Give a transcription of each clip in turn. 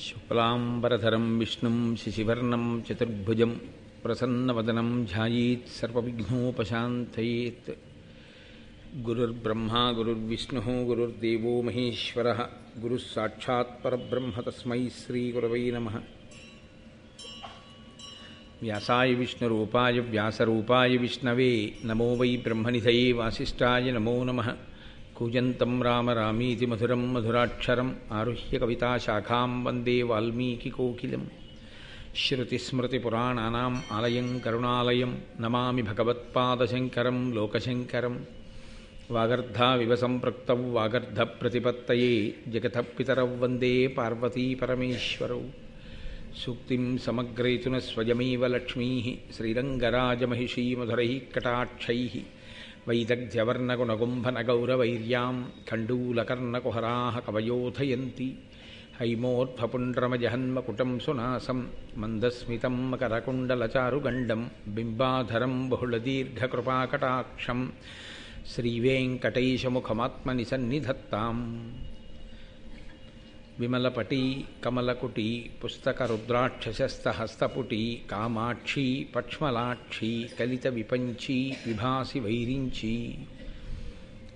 శుక్లాంబరధరం విష్ణుం శశివర్ణం చతుర్భుజం ప్రసన్నవదనం ధ్యాయేత్ సర్వవిఘ్నోపశాంతయేత్. గురుర్బ్రహ్మా గురుర్విష్ణుః గురుర్దేవో మహేశ్వరః గురుః సాక్షాత్ పరబ్రహ్మ తస్మై శ్రీగురవై నమః. వ్యాసాయ విష్ణురూపాయ వ్యాసరూపాయ విష్ణవే నమో వై బ్రహ్మనిధయే వాసిష్ఠాయ నమో నమః. కూజంతం రామ రామీతి మధురం మధురాక్షరం ఆరుహ్య కవితాశాఖాం వందే వాల్మీకికోకిలం. శ్రుతిస్మృతిపురాణానాం ఆలయం కరుణాలయం నమామి భగవత్పాదశంకరం లోకశంకరం. వాగర్ధావివ సంపృక్తౌ వాగర్ధప్రతిపత్తయే జగతః పితరౌ వందే పార్వతీపరమేశ్వరౌ. సూక్తిం సమగ్రేతున స్వయమేవ లక్ష్మీః శ్రీరంగరాజమహిషీ మధురైః కటాక్షైః. వైదగ్ధ్యవర్ణగుణగుంభనగౌరవైర్యాం ఖండూలకర్ణకుహరాः కవయోధయంతి. హైమోర్ధ్వపుండ్రమజహన్మకుటం సునాసం మందస్మితం మకరకుండలచారుగండం బింబాధరం బహుళదీర్ఘకృపాకటాక్షం. శ్రీవేంకటేశముఖమాత్మని సన్నిధత్తాం. విమలపటీ కమలకుటీ పుస్తకరుద్రాక్షసస్తహస్తపుటీ కామాక్షీ పక్ష్మలాక్షీ కలిత విపంచీ విభాసి వైరించీ.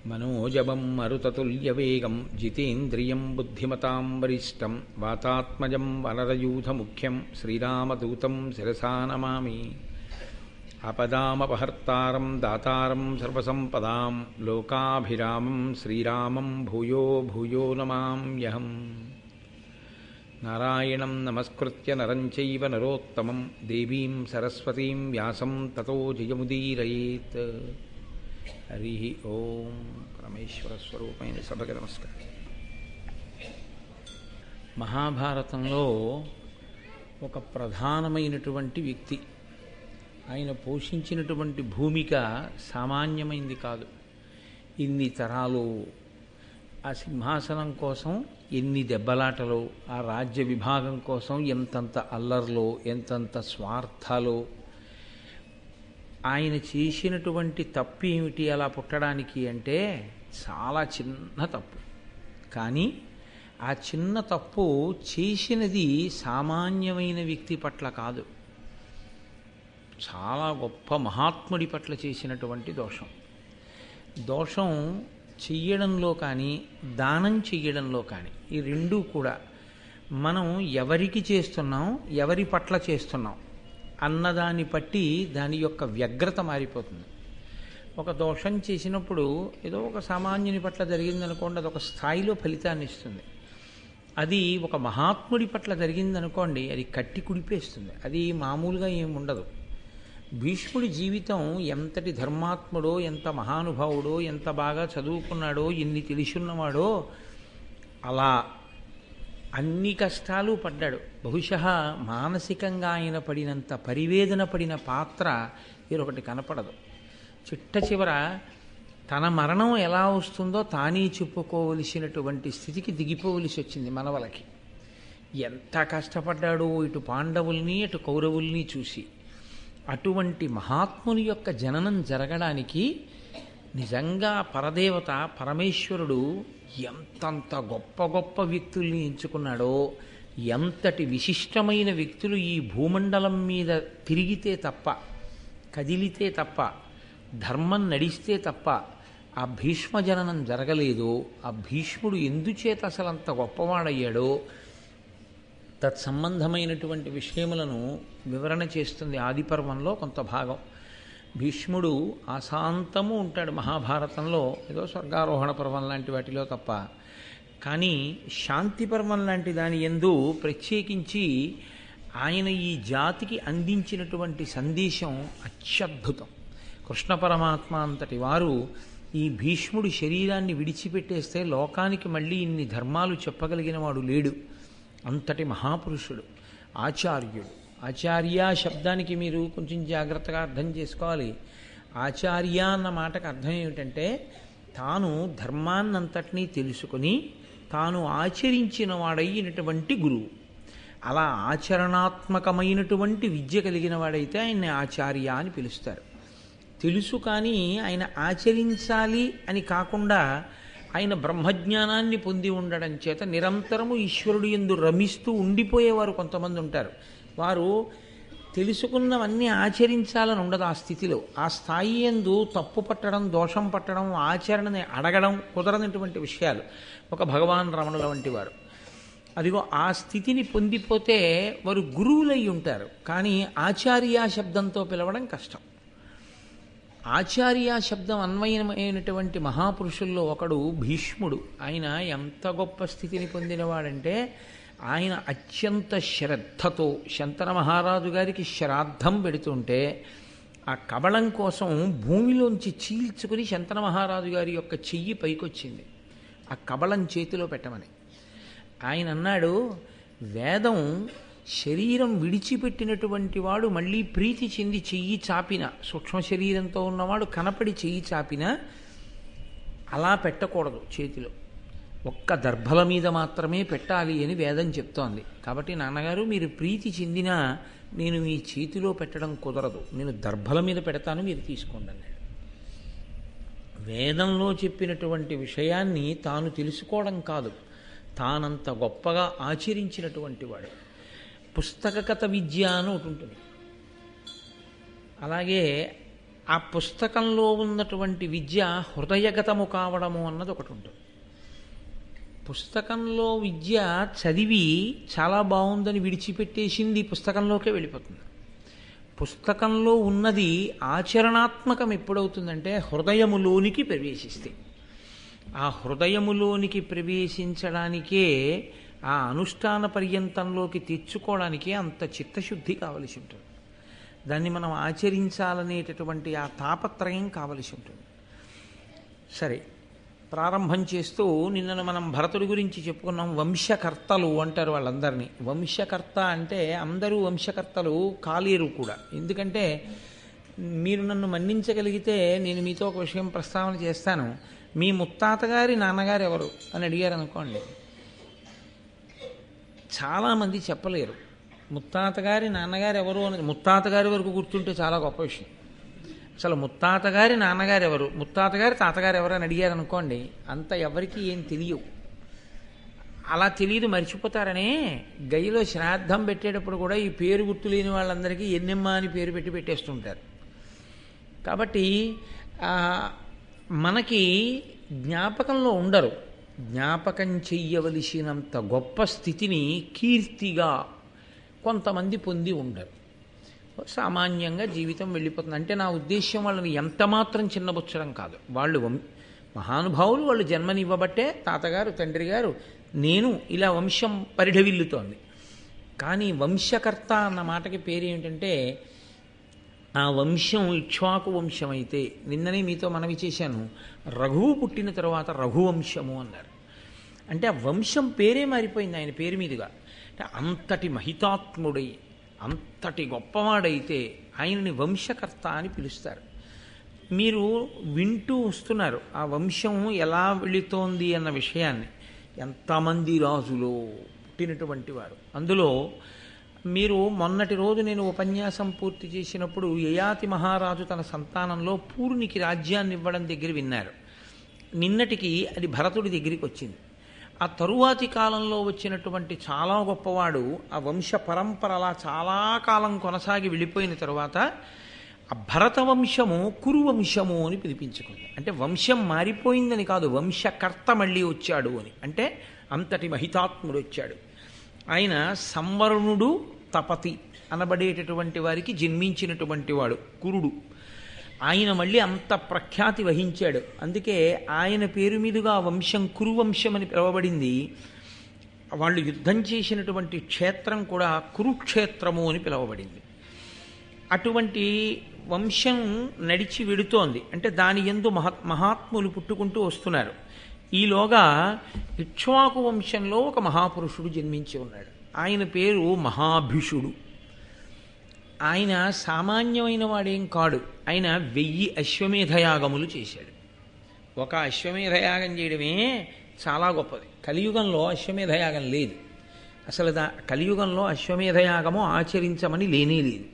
మనోజవం మరుతతుల్యవేగం జితేంద్రియం బుద్ధిమతాం వరిష్టం వాతాత్మజం వనరయూధముఖ్యం శ్రీరామదూతం శిరసా నమామి. ఆపదామపహర్తారం దాతారం సర్వసంపదాం లోకాభిరామం శ్రీరామం భూయో భూయో నమామ్యహం. నారాయణం నమస్కృత్య నరం చైవ నరోత్తమం దేవీం సరస్వతీం వ్యాసం తతో జయముదీరయేత్. హరి ఓం. పరమేశ్వర స్వరూపమైన సభకి నమస్కారం. మహాభారతంలో ఒక ప్రధానమైనటువంటి వ్యక్తి, ఆయన పోషించినటువంటి భూమిక సామాన్యమైంది కాదు. ఇన్ని తరాలు ఆ సింహాసనం కోసం ఎన్ని దెబ్బలాటలు, ఆ రాజ్య విభాగం కోసం ఎంతంత అల్లర్లో ఎంతంత స్వార్థాలు. ఆయన చేసినటువంటి తప్పు ఏమిటి అలా పుట్టడానికి అంటే చాలా చిన్న తప్పు. కానీ ఆ చిన్న తప్పు చేసినది సామాన్యమైన వ్యక్తి పట్ల కాదు, చాలా గొప్ప మహాత్ముడి పట్ల చేసినటువంటి దోషం. దోషం చెయ్యడంలో కానీ దానం చెయ్యడంలో కానీ ఈ రెండూ కూడా మనం ఎవరికి చేస్తున్నాం, ఎవరి పట్ల చేస్తున్నాం అన్నదాన్ని బట్టి దాని యొక్క వ్యగ్రత మారిపోతుంది. ఒక దోషం చేసినప్పుడు ఏదో ఒక సామాన్యుని పట్ల జరిగిందనుకోండి, అదొక స్థాయిలో ఫలితాన్ని ఇస్తుంది. అది ఒక మహాత్ముడి పట్ల జరిగిందనుకోండి, అది కట్టి కుడిపేస్తుంది. అది మామూలుగా ఏముండదు. భీష్ముడి జీవితం ఎంతటి ధర్మాత్ముడో, ఎంత మహానుభావుడో, ఎంత బాగా చదువుకున్నాడో, ఎన్ని తెలిసున్నవాడో, అలా అన్ని కష్టాలు పడ్డాడు. బహుశः మానసికంగా ఆయన పడినంత పరివేదన పడిన పాత్ర వేరొకటి కనపడదు. చిట్ట చివర తన మరణం ఎలా వస్తుందో తానే చెప్పుకోవలసినటువంటి స్థితికి దిగిపోవలసి వచ్చింది మనవలకి. ఎంత కష్టపడ్డాడో ఇటు పాండవుల్ని అటు కౌరవుల్ని చూసి. అటువంటి మహాత్ముని యొక్క జననం జరగడానికి నిజంగా పరదేవత పరమేశ్వరుడు ఎంతంత గొప్ప గొప్ప వ్యక్తుల్ని ఎంచుకున్నాడో, ఎంతటి విశిష్టమైన వ్యక్తులు ఈ భూమండలం మీద తిరిగితే తప్ప, కదిలితే తప్ప, ధర్మం నడిస్తే తప్ప ఆ భీష్మ జననం జరగలేదో, ఆ భీష్ముడు ఎందుచేత అసలు అంత గొప్పవాడయ్యాడో తత్సంబంధమైనటువంటి విషయములను వివరణ చేస్తుంది ఆదిపర్వంలో కొంత భాగం. భీష్ముడు ఆశాంతము ఉంటాడు మహాభారతంలో, ఏదో స్వర్గారోహణ పర్వం లాంటి వాటిలో తప్ప. కానీ శాంతి పర్వం లాంటి దాని యందు ప్రత్యేకించి ఆయన ఈ జాతికి అందించినటువంటి సందేశం అత్యద్భుతం. కృష్ణ పరమాత్మ అంతటి వారు ఈ భీష్ముడి శరీరాన్ని విడిచిపెట్టేస్తే లోకానికి మళ్ళీ ఇన్ని ధర్మాలు చెప్పగలిగిన వాడు లేడు. అంతటి మహాపురుషుడు, ఆచార్యుడు. ఆచార్య శబ్దానికి మీరు కొంచెం జాగ్రత్తగా అర్థం చేసుకోవాలి. ఆచార్య అన్న మాటకు అర్థం ఏమిటంటే తాను ధర్మాన్నంతటినీ తెలుసుకొని తాను ఆచరించిన వాడైనటువంటి గురువు. అలా ఆచరణాత్మకమైనటువంటి విద్య కలిగిన వాడైతే ఆయన్ని ఆచార్య అని పిలుస్తారు. తెలుసు కానీ ఆయన ఆచరించాలి అని కాకుండా ఆయన బ్రహ్మజ్ఞానాన్ని పొంది ఉండడం చేత నిరంతరము ఈశ్వరుడు యందు రమిస్తూ ఉండిపోయేవారు కొంతమంది ఉంటారు. వారు తెలుసుకున్నవన్నీ ఆచరించాలని ఉండదు ఆ స్థితిలో. ఆ స్థాయి యందు తప్పు పట్టడం, దోషం పట్టడం, ఆచరణని అడగడం కుదరనటువంటి విషయాలు. ఒక భగవాన్ రమణుల వంటి వారు అదిగో ఆ స్థితిని పొందిపోతే వారు గురువులై ఉంటారు. కానీ ఆచార్య శబ్దంతో పిలవడం కష్టం. ఆచార్య శబ్దం అన్వయమైనటువంటి మహాపురుషుల్లో ఒకడు భీష్ముడు. ఆయన ఎంత గొప్ప స్థితిని పొందినవాడంటే ఆయన అత్యంత శ్రద్ధతో శంతన మహారాజు గారికి శ్రాద్ధం పెడుతుంటే ఆ కబళం కోసం భూమిలోంచి చీల్చుకుని శంతన మహారాజు గారి యొక్క చెయ్యి పైకొచ్చింది ఆ కబళం చేతిలో పెట్టమని. ఆయన అన్నాడు, వేదం శరీరం విడిచిపెట్టినటువంటి వాడు మళ్ళీ ప్రీతి చెంది చెయ్యి చాపిన, సూక్ష్మ శరీరంతో ఉన్నవాడు కనపడి చెయ్యి చాపిన అలా పెట్టకూడదు చేతిలో, ఒక్క దర్భల మీద మాత్రమే పెట్టాలి అని వేదం చెప్తోంది. కాబట్టి నాన్నగారు మీరు ప్రీతి చెందినా నేను మీ చేతిలో పెట్టడం కుదరదు, నేను దర్భల మీద పెడతాను, మీరు తీసుకోండి అన్నాడు. వేదంలో చెప్పినటువంటి విషయాన్ని తాను తెలుసుకోవడం కాదు, తానంత గొప్పగా ఆచరించినటువంటి వాడు. పుస్తకగత విద్య అని ఒకటి ఉంటుంది. అలాగే ఆ పుస్తకంలో ఉన్నటువంటి విద్య హృదయగతము కావడము అన్నది ఒకటి ఉంటుంది. పుస్తకంలో విద్య చదివి చాలా బాగుందని విడిచిపెట్టేసింది పుస్తకంలోకే వెళ్ళిపోతుంది. పుస్తకంలో ఉన్నది ఆచరణాత్మకం ఎప్పుడవుతుందంటే హృదయములోనికి ప్రవేశిస్తే. ఆ హృదయములోనికి ప్రవేశించడానికే ఆ అనుష్ఠాన పర్యంతంలోకి తెచ్చుకోవడానికే అంత చిత్తశుద్ధి కావలసి ఉంటుంది. దాన్ని మనం ఆచరించాలనేటటువంటి ఆ తాపత్రయం కావలసి ఉంటుంది. సరే, ప్రారంభం చేస్తూ నిన్న మనం భరతుడి గురించి చెప్పుకున్నాం. వంశకర్తలు అంటారు వాళ్ళందరినీ. వంశకర్త అంటే అందరూ వంశకర్తలు కాలేరు కూడా. ఎందుకంటే మీరు నన్ను మన్నించగలిగితే నేను మీతో ఒక విషయం ప్రస్తావన చేస్తాను. మీ ముత్తాతగారి నాన్నగారు ఎవరు అని అడిగారు అనుకోండి, చాలామంది చెప్పలేరు. ముత్తాతగారి నాన్నగారు ఎవరు అని ముత్తాతగారి వరకు గుర్తుంటే చాలా గొప్ప విషయం. అసలు ముత్తాతగారి నాన్నగారు ఎవరు, ముత్తాతగారి తాతగారు ఎవరు అని అడిగారు అనుకోండి, అంత ఎవరికి ఏం తెలియవు. అలా తెలియదు, మర్చిపోతారనే గయ్యలో శ్రాద్ధం పెట్టేటప్పుడు కూడా ఈ పేరు గుర్తు లేని వాళ్ళందరికీ ఎన్నెమ్మ అని పేరు పెట్టేస్తుంటారు. కాబట్టి మనకి జ్ఞాపకంలో ఉండరు. జ్ఞాపకం చెయ్యవలసినంత గొప్ప స్థితిని కీర్తిగా కొంతమంది పొంది ఉండరు. సామాన్యంగా జీవితం వెళ్ళిపోతుంది. అంటే నా ఉద్దేశ్యం వాళ్ళని ఎంత మాత్రం చిన్నబుచ్చడం కాదు. వాళ్ళు మహానుభావులు, వాళ్ళు జన్మనివ్వబట్టే తాతగారు, తండ్రి గారు, నేను ఇలా వంశం పరిఢవిల్లుతోంది. కానీ వంశకర్త అన్న మాటకి పేరేమిటంటే ఆ వంశం ఇక్ష్వాకు వంశం అయితే, నిన్ననే మీతో మనవి చేశాను, రఘువు పుట్టిన తర్వాత రఘువంశము అన్నారు. అంటే ఆ వంశం పేరే మారిపోయింది ఆయన పేరు మీదుగా. అంటే అంతటి మహితాత్ముడై అంతటి గొప్పవాడైతే ఆయనని వంశకర్త అని పిలుస్తారు. మీరు వింటూ వస్తున్నారు ఆ వంశం ఎలా వెళుతోంది అన్న విషయాన్ని. ఎంతమంది రాజులో పుట్టినటువంటి వారు. అందులో మీరు మొన్నటి రోజు నేను ఉపన్యాసం పూర్తి చేసినప్పుడు యయాతి మహారాజు తన సంతానంలో పూర్ణికి రాజ్యాన్ని ఇవ్వడం దగ్గర విన్నారు. నిన్నటికి అది భరతుడి దగ్గరికి వచ్చింది. ఆ తరువాతి కాలంలో వచ్చినటువంటి చాలా గొప్పవాడు ఆ వంశ పరంపర అలా చాలా కాలం కొనసాగి వెళ్ళిపోయిన తరువాత ఆ భరత వంశము కురువంశము అని పిలిపించుకుంది. అంటే వంశం మారిపోయిందని కాదు, వంశకర్త మళ్ళీ వచ్చాడు అని. అంటే అంతటి మహితాత్ముడు వచ్చాడు. ఆయన సంవరుణుడు తపతి అనబడేటటువంటి వారికి జన్మించినటువంటి వాడు కురుడు. ఆయన మళ్ళీ అంత ప్రఖ్యాతి వహించాడు. అందుకే ఆయన పేరు మీదుగా వంశం కురువంశం అని పిలువబడింది. వాళ్ళు యుద్ధం చేసినటువంటి క్షేత్రం కూడా కురుక్షేత్రము అని పిలువబడింది. అటువంటి వంశం నడిచి వెడుతోంది. అంటే దాని యందు మహాత్ములు పుట్టుకుంటూ వస్తున్నారు. ఈలోగా ఇక్ష్వాకు వంశంలో ఒక మహాపురుషుడు జన్మించి ఉన్నాడు. ఆయన పేరు మహాభిషుడు. ఆయన సామాన్యమైన వాడేం కాడు. ఆయన 1000 అశ్వమేధయాగములు చేశాడు. ఒక అశ్వమేధయాగం చేయడమే చాలా గొప్పది. కలియుగంలో అశ్వమేధయాగం లేదు. అసలు కలియుగంలో అశ్వమేధయాగము ఆచరించమని లేనే లేదు.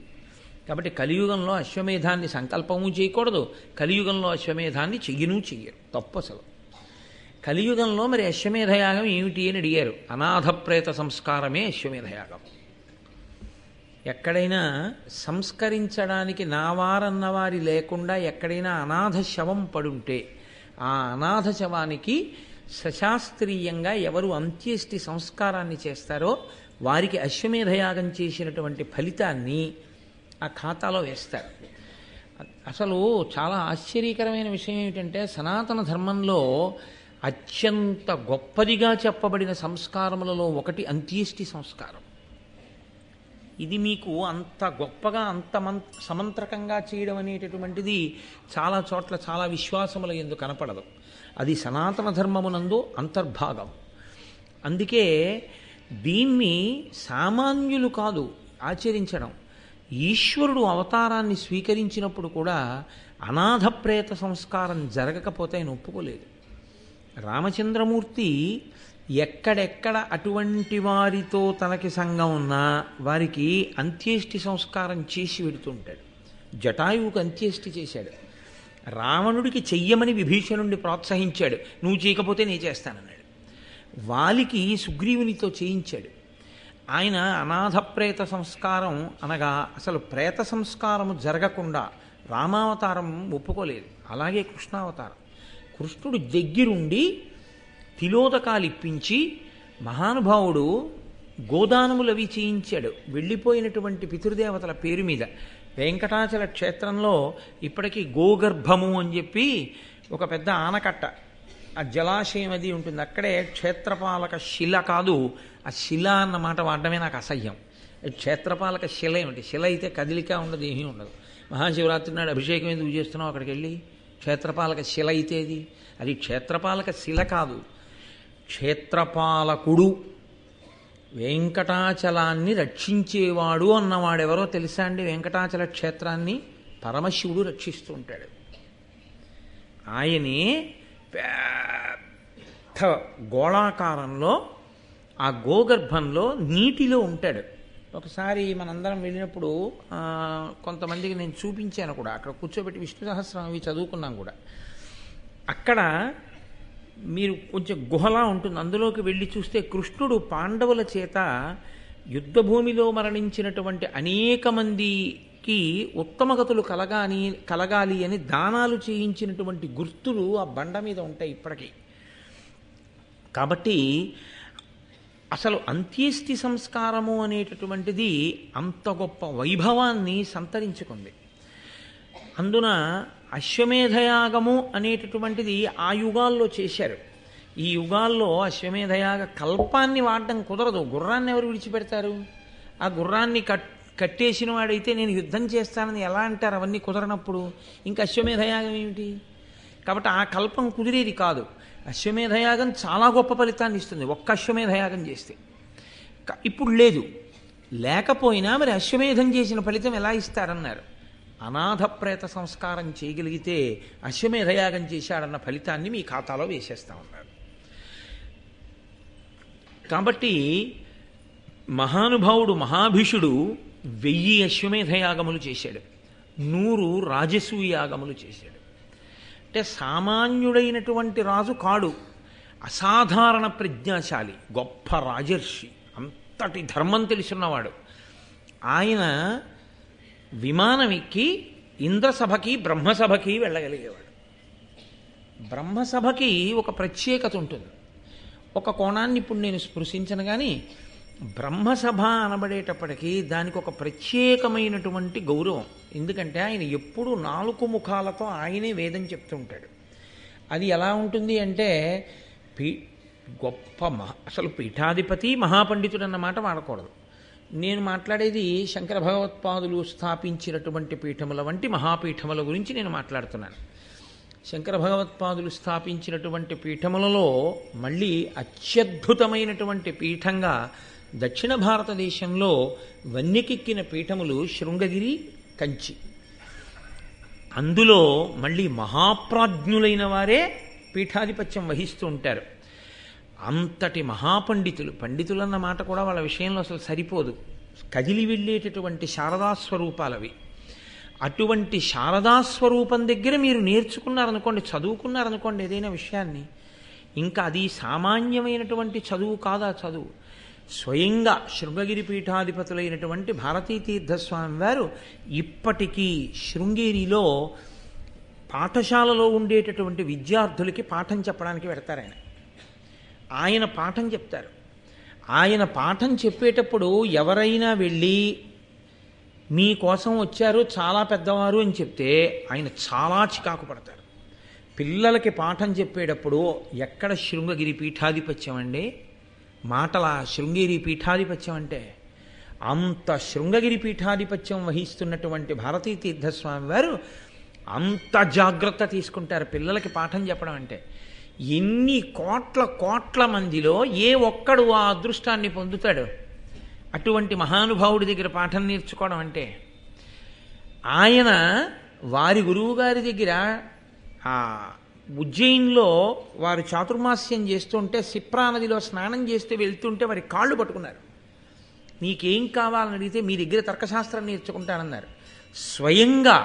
కాబట్టి కలియుగంలో అశ్వమేధాన్ని సంకల్పము చేయకూడదు, కలియుగంలో అశ్వమేధాన్ని చెయ్యను చెయ్యరు, తప్పు అసలు. కలియుగంలో మరి అశ్వమేధయాగం ఏమిటి అని అడిగారు. అనాథ ప్రేత సంస్కారమే అశ్వమేధయాగం. ఎక్కడైనా సంస్కరించడానికి నావారన్నవారి లేకుండా ఎక్కడైనా అనాథ శవం పడుంటే ఆ అనాథ శవానికి సశాస్త్రీయంగా ఎవరు అంత్యేష్టి సంస్కారాన్ని చేస్తారో వారికి అశ్వమేధయాగం చేసినటువంటి ఫలితాన్ని ఆ ఖాతాలో వేస్తారు. అసలు చాలా ఆశ్చర్యకరమైన విషయం ఏమిటంటే సనాతన ధర్మంలో అత్యంత గొప్పదిగా చెప్పబడిన సంస్కారములలో ఒకటి అంత్యేష్టి సంస్కారం. ఇది మీకు అంత గొప్పగా అంత సమంత్రకంగా చేయడం అనేటటువంటిది చాలా చోట్ల చాలా విశ్వాసముల యందు కనపడదు. అది సనాతన ధర్మమునందు అంతర్భాగం. అందుకే దీన్ని సామాన్యులు కాదు ఆచరించడం. ఈశ్వరుడు అవతారాన్ని స్వీకరించినప్పుడు కూడా అనాథ ప్రేత సంస్కారం జరగకపోతే ఆయన ఒప్పుకోలేదు. రామచంద్రమూర్తి ఎక్కడెక్కడ అటువంటి వారితో తనకి సంఘం ఉన్నా వారికి అంత్యేష్టి సంస్కారం చేసి పెడుతుంటాడు. జటాయువుకు అంత్యేష్టి చేశాడు. రావణుడికి చెయ్యమని విభీషణుడిని ప్రోత్సహించాడు. నువ్వు చేయకపోతే నేను చేస్తానన్నాడు. వాలికి సుగ్రీవునితో చేయించాడు. ఆయన అనాథ ప్రేత సంస్కారం అనగా అసలు ప్రేత సంస్కారము జరగకుండా రామావతారం ఒప్పుకోలేదు. అలాగే కృష్ణావతారం. కృష్ణుడు దగ్గరుండి తిలోదకాలు ఇప్పించి మహానుభావుడు గోదానములవి చేయించాడు వెళ్ళిపోయినటువంటి పితృదేవతల పేరు మీద. వెంకటాచల క్షేత్రంలో ఇప్పటికీ గోగర్భము అని చెప్పి ఒక పెద్ద ఆనకట్ట, ఆ జలాశయం అది ఉంటుంది. అక్కడే క్షేత్రపాలక శిల కాదు, ఆ శిల అన్న మాట వాడడమే నాకు అసహ్యం. క్షేత్రపాలక శిల ఏమిటి? శిల అయితే కదిలిక ఉండదు, ఏమీ ఉండదు. మహాశివరాత్రి నాడు అభిషేకం ఎందుకు చేస్తున్నావు అక్కడికి వెళ్ళి? క్షేత్రపాలక శిల అయితే అది క్షేత్రపాలక శిల కాదు, క్షేత్రపాలకుడు, వెంకటాచలాన్ని రక్షించేవాడు అన్నవాడెవరో తెలుసా అండి? వెంకటాచల క్షేత్రాన్ని పరమశివుడు రక్షిస్తూ ఉంటాడు. ఆయనే పెద్ద గోళాకారంలో ఆ గోగర్భంలో నీటిలో ఉంటాడు. ఒకసారి మనందరం వెళ్ళినప్పుడు కొంతమందికి నేను చూపించాను కూడా. అక్కడ కూర్చోబెట్టి విష్ణు సహస్రం అవి చదువుకున్నాం కూడా. అక్కడ మీరు కొంచెం గుహలా ఉంటుంది, అందులోకి వెళ్ళి చూస్తే కృష్ణుడు పాండవుల చేత యుద్ధభూమిలో మరణించినటువంటి అనేక మందికి ఉత్తమగతులు కలగాలి అని దానాలు చేయించినటువంటి గుర్తులు ఆ బండ మీద ఉంటాయి ఇప్పటికీ. కాబట్టి అసలు అంత్యేష్టి సంస్కారము అనేటటువంటిది అంత గొప్ప వైభవాన్ని సంతరించుకుంది. అందున అశ్వమేధయాగము అనేటటువంటిది ఆ యుగాల్లో చేశారు. ఈ యుగాల్లో అశ్వమేధయాగ కల్పాన్ని వాడడం కుదరదు. గుర్రాన్ని ఎవరు విడిచిపెడతారు? ఆ గుర్రాన్ని కట్టేసిన వాడైతే నేను యుద్ధం చేస్తానని ఎలా అంటారు? అవన్నీ కుదరనప్పుడు ఇంకా అశ్వమేధయాగం ఏమిటి? కాబట్టి ఆ కల్పం కుదిరేది కాదు. అశ్వమేధయాగం చాలా గొప్ప ఫలితాన్ని ఇస్తుంది ఒక్క అశ్వమేధయాగం చేస్తే. ఇప్పుడు లేదు, లేకపోయినా మరి అశ్వమేధం చేసిన ఫలితం ఎలా ఇస్తారన్నారు? అనాథ ప్రేత సంస్కారం చేయగలిగితే అశ్వమేధయాగం చేశాడన్న ఫలితాన్ని మీ ఖాతాలో వేసేస్తామన్నారు. కాబట్టి మహానుభావుడు మహాభీషుడు 1000 అశ్వమేధయాగములు చేశాడు, 100 రాజసూయాగములు చేశాడు. అంటే సామాన్యుడైనటువంటి రాజు కాడు, అసాధారణ ప్రజ్ఞాశాలి, గొప్ప రాజర్షి, అంతటి ధర్మం తెలుసున్నవాడు. ఆయన విమానం ఎక్కి ఇంద్రసభకి బ్రహ్మసభకి వెళ్ళగలిగేవాడు. బ్రహ్మసభకి ఒక ప్రత్యేకత ఉంటుంది. ఒక కోణాన్ని ఇప్పుడు నేను స్పృశించను, కానీ బ్రహ్మసభ అనబడేటప్పటికీ దానికి ఒక ప్రత్యేకమైనటువంటి గౌరవం. ఎందుకంటే ఆయన ఎప్పుడు 4 ముఖాలతో ఆయనే వేదం చెప్తుంటాడు. అది ఎలా ఉంటుంది అంటే గొప్ప అసలు పీఠాధిపతి మహాపండితుడు అన్నమాట వాడకూడదు. నేను మాట్లాడేది శంకర భగవత్పాదులు స్థాపించినటువంటి పీఠముల వంటి మహాపీఠముల గురించి నేను మాట్లాడుతున్నాను. శంకర భగవత్పాదులు స్థాపించినటువంటి పీఠములలో మళ్ళీ అత్యద్భుతమైనటువంటి పీఠంగా దక్షిణ భారతదేశంలో వన్యకెక్కిన పీఠములు శృంగగిరి, కంచి. అందులో మళ్ళీ మహాప్రాజ్ఞులైన వారే పీఠాధిపత్యం వహిస్తూ ఉంటారు. అంతటి పండితులన్న మాట కూడా వాళ్ళ విషయంలో అసలు సరిపోదు. కదిలి వెళ్ళేటటువంటి శారదాస్వరూపాలవి. అటువంటి శారదాస్వరూపం దగ్గర మీరు నేర్చుకున్నారనుకోండి, చదువుకున్నారనుకోండి ఏదైనా విషయాన్ని, ఇంకా అది సామాన్యమైనటువంటి చదువు కాదా చదువు. స్వయంగా శృంగగిరి పీఠాధిపతులైనటువంటి భారతీతీర్థస్వామి వారు ఇప్పటికీ శృంగేరిలో పాఠశాలలో ఉండేటటువంటి విద్యార్థులకి పాఠం చెప్పడానికి పెడతారు. ఆయన పాఠం చెప్తారు. ఆయన పాఠం చెప్పేటప్పుడు ఎవరైనా వెళ్ళి మీకోసం వచ్చారు చాలా పెద్దవారు అని చెప్తే ఆయన చాలా చికాకు పడతారు. పిల్లలకి పాఠం చెప్పేటప్పుడు ఎక్కడ శృంగగిరి పీఠాధిపత్యం అండి, మాటల శృంగేరి పీఠాధిపత్యం అంటే అంత శృంగగిరి పీఠాధిపత్యం వహిస్తున్నటువంటి భారతీతీర్థస్వామి వారు అంత జాగ్రత్త తీసుకుంటారు పిల్లలకి పాఠం చెప్పడం అంటే. ఎన్ని కోట్ల కోట్ల మందిలో ఏ ఒక్కడు ఆ అదృష్టాన్ని పొందుతాడు అటువంటి మహానుభావుడి దగ్గర పాఠం నేర్చుకోవడం అంటే. ఆయన వారి గురువుగారి దగ్గర ఉజ్జయిన్లో వారు చాతుర్మాస్యం చేస్తుంటే సిప్రా నదిలో స్నానం చేస్తూ వెళ్తుంటే వారి కాళ్ళు పట్టుకున్నారు. నీకేం కావాలని అడిగితే మీ దగ్గర తర్కశాస్త్రం నేర్చుకుంటానన్నారు. స్వయంగా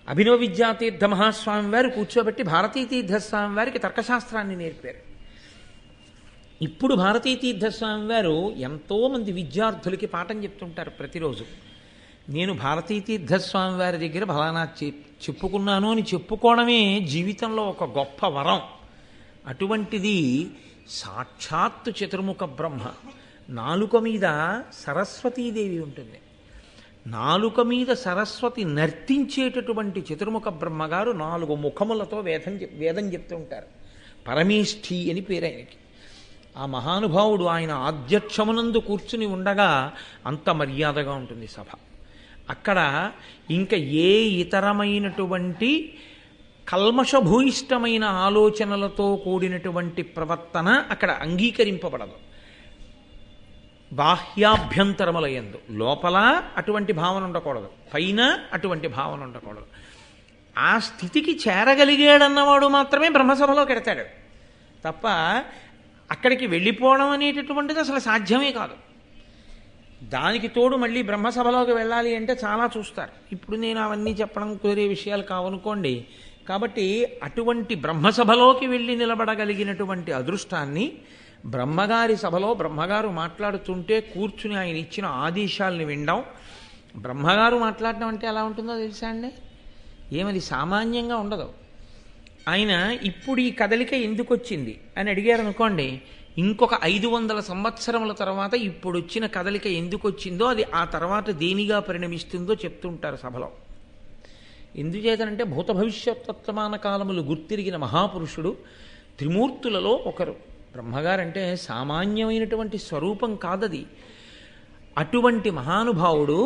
అభినవ విద్యాతీర్థ మహాస్వామి వారు కూర్చోబెట్టి భారతీతీర్థస్వామి వారికి తర్కశాస్త్రాన్ని నేర్పారు. ఇప్పుడు భారతీతీర్థస్వామి వారు ఎంతోమంది విద్యార్థులకి పాఠం చెప్తుంటారు ప్రతిరోజు. నేను భారతీతీర్థస్వామి వారి దగ్గర ఫలానా చెప్పుకున్నాను అని చెప్పుకోవడమే జీవితంలో ఒక గొప్ప వరం. అటువంటిది సాక్షాత్తు చతుర్ముఖ బ్రహ్మ. నాలుక మీద సరస్వతీదేవి ఉంటుంది. నాలుక మీద సరస్వతి నర్తించేటటువంటి చతుర్ముఖ బ్రహ్మగారు 4 ముఖములతో వేదం చెప్తూ ఉంటారు. పరమేష్ఠి అని పేరు ఆయనకి. ఆ మహానుభావుడు ఆయన ఆధ్యక్షమునందు కూర్చుని ఉండగా అంత మర్యాదగా ఉంటుంది సభ. అక్కడ ఇంకా ఏ ఇతరమైనటువంటి కల్మషభూయిష్టమైన ఆలోచనలతో కూడినటువంటి ప్రవర్తన అక్కడ అంగీకరింపబడదు. బాహ్యాభ్యంతరములయందు లోపల అటువంటి భావన ఉండకూడదు, పైన అటువంటి భావన ఉండకూడదు. ఆ స్థితికి చేరగలిగాడన్నవాడు మాత్రమే బ్రహ్మసభలోకి ఎడతాడు తప్ప అక్కడికి వెళ్ళిపోవడం అనేటటువంటిది అసలు సాధ్యమే కాదు. దానికి తోడు మళ్ళీ బ్రహ్మసభలోకి వెళ్ళాలి అంటే చాలా చూస్తారు. ఇప్పుడు నేను అవన్నీ చెప్పడం కుదిరే విషయాలు కావనుకోండి. కాబట్టి అటువంటి బ్రహ్మసభలోకి వెళ్ళి నిలబడగలిగినటువంటి అదృష్టాన్ని బ్రహ్మగారి సభలో బ్రహ్మగారు మాట్లాడుతుంటే కూర్చుని ఆయన ఇచ్చిన ఆదేశాలను వినడం. బ్రహ్మగారు మాట్లాడడం అంటే ఎలా ఉంటుందో తెలుసా అండి? ఏమది సామాన్యంగా ఉండదు. ఆయన ఇప్పుడు ఈ కదలిక ఎందుకు వచ్చింది అని అడిగారు అనుకోండి, ఇంకొక 500 సంవత్సరముల తర్వాత ఇప్పుడు వచ్చిన కదలిక ఎందుకు వచ్చిందో అది ఆ తర్వాత దేనిగా పరిణమిస్తుందో చెప్తుంటారు సభలో. ఎందుచేతనంటే భూత భవిష్యత్ వర్తమాన కాలములు గుర్తిరిగిన మహాపురుషుడు, త్రిమూర్తులలో ఒకరు. బ్రహ్మగారంటే సామాన్యమైనటువంటి స్వరూపం కాదది. అటువంటి మహానుభావుడు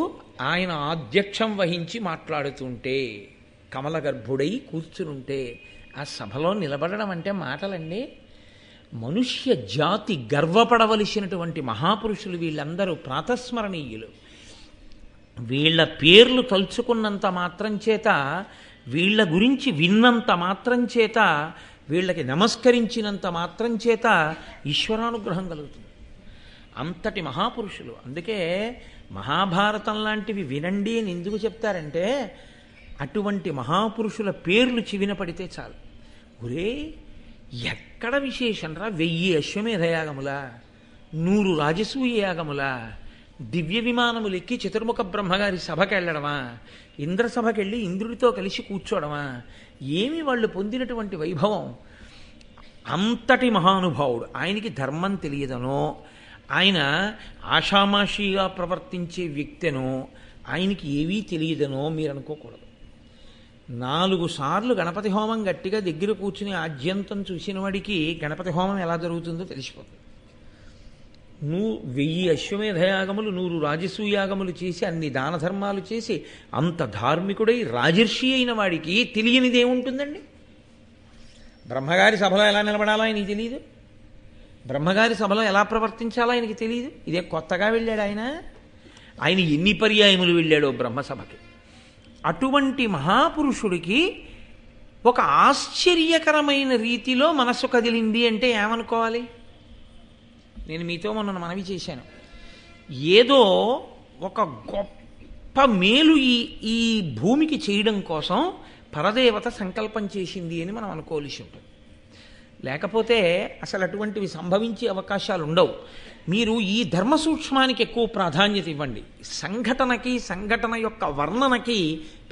ఆయన ఆధ్యక్షం వహించి మాట్లాడుతుంటే, కమలగర్భుడై కూర్చునుంటే ఆ సభలో నిలబడడం అంటే మాటలండి. మనుష్య జాతి గర్వపడవలసినటువంటి మహాపురుషులు వీళ్ళందరూ ప్రాతస్మరణీయులు. వీళ్ళ పేర్లు తలుచుకున్నంత మాత్రం చేత, వీళ్ళ గురించి విన్నంత మాత్రం చేత, వీళ్ళకి నమస్కరించినంత మాత్రం చేత ఈశ్వరానుగ్రహం కలుగుతుంది. అంతటి మహాపురుషులు. అందుకే మహాభారతం లాంటివి వినండి అని ఎందుకు చెప్తారంటే, అటువంటి మహాపురుషుల పేర్లు చెవిన పడితే చాలు. ఒరే ఎక్కడ విశేషంరా, 1000 అశ్వమేధయాగములా, 100 రాజసూయ యాగములా, దివ్య విమానములు ఎక్కి చతుర్ముఖ బ్రహ్మగారి సభకి వెళ్ళడమా, ఇంద్రసభకి వెళ్ళి ఇంద్రుడితో కలిసి కూర్చోవడమా, ఏమి వాళ్ళు పొందినటువంటి వైభవం. అంతటి మహానుభావుడు. ఆయనకి ధర్మం తెలియదనో, ఆయన ఆషామాషిగా ప్రవర్తించే వ్యక్తెనో, ఆయనకి ఏవీ తెలియదనో మీరు అనుకోకూడదు. 4 సార్లు గణపతి హోమం గట్టిగా దగ్గర కూర్చుని ఆద్యంతం చూసిన వాడికి గణపతి హోమం ఎలా జరుగుతుందో తెలిసిపోతుంది. 1000 అశ్వమేధయాగములు, 100 రాజసూయాగములు చేసి, అన్ని దాన ధర్మాలు చేసి, అంత ధార్మికుడై రాజర్షి అయిన వాడికి తెలియనిది ఏముంటుందండి? బ్రహ్మగారి సభలో ఎలా నిలబడాలో ఆయనకి తెలియదు, బ్రహ్మగారి సభలో ఎలా ప్రవర్తించాలో ఆయనకి తెలియదు. ఇదే కొత్తగా వెళ్ళాడు ఆయన. ఆయన ఎన్ని పర్యాయములు వెళ్ళాడో బ్రహ్మసభకి. అటువంటి మహాపురుషుడికి ఒక ఆశ్చర్యకరమైన రీతిలో మనస్సు కదిలింది అంటే ఏమనుకోవాలి? నేను మీతో మొన్న మనవి చేశాను. ఏదో ఒక గొప్ప మేలు ఈ భూమికి చేయడం కోసం పరదేవత సంకల్పం చేసింది అని మనం అనుకోవలసి ఉంటుంది. లేకపోతే అసలు అటువంటివి సంభవించే అవకాశాలు ఉండవు. మీరు ఈ ధర్మ సూక్ష్మానికి ఎక్కువ ప్రాధాన్యత ఇవ్వండి. సంఘటన యొక్క వర్ణనకి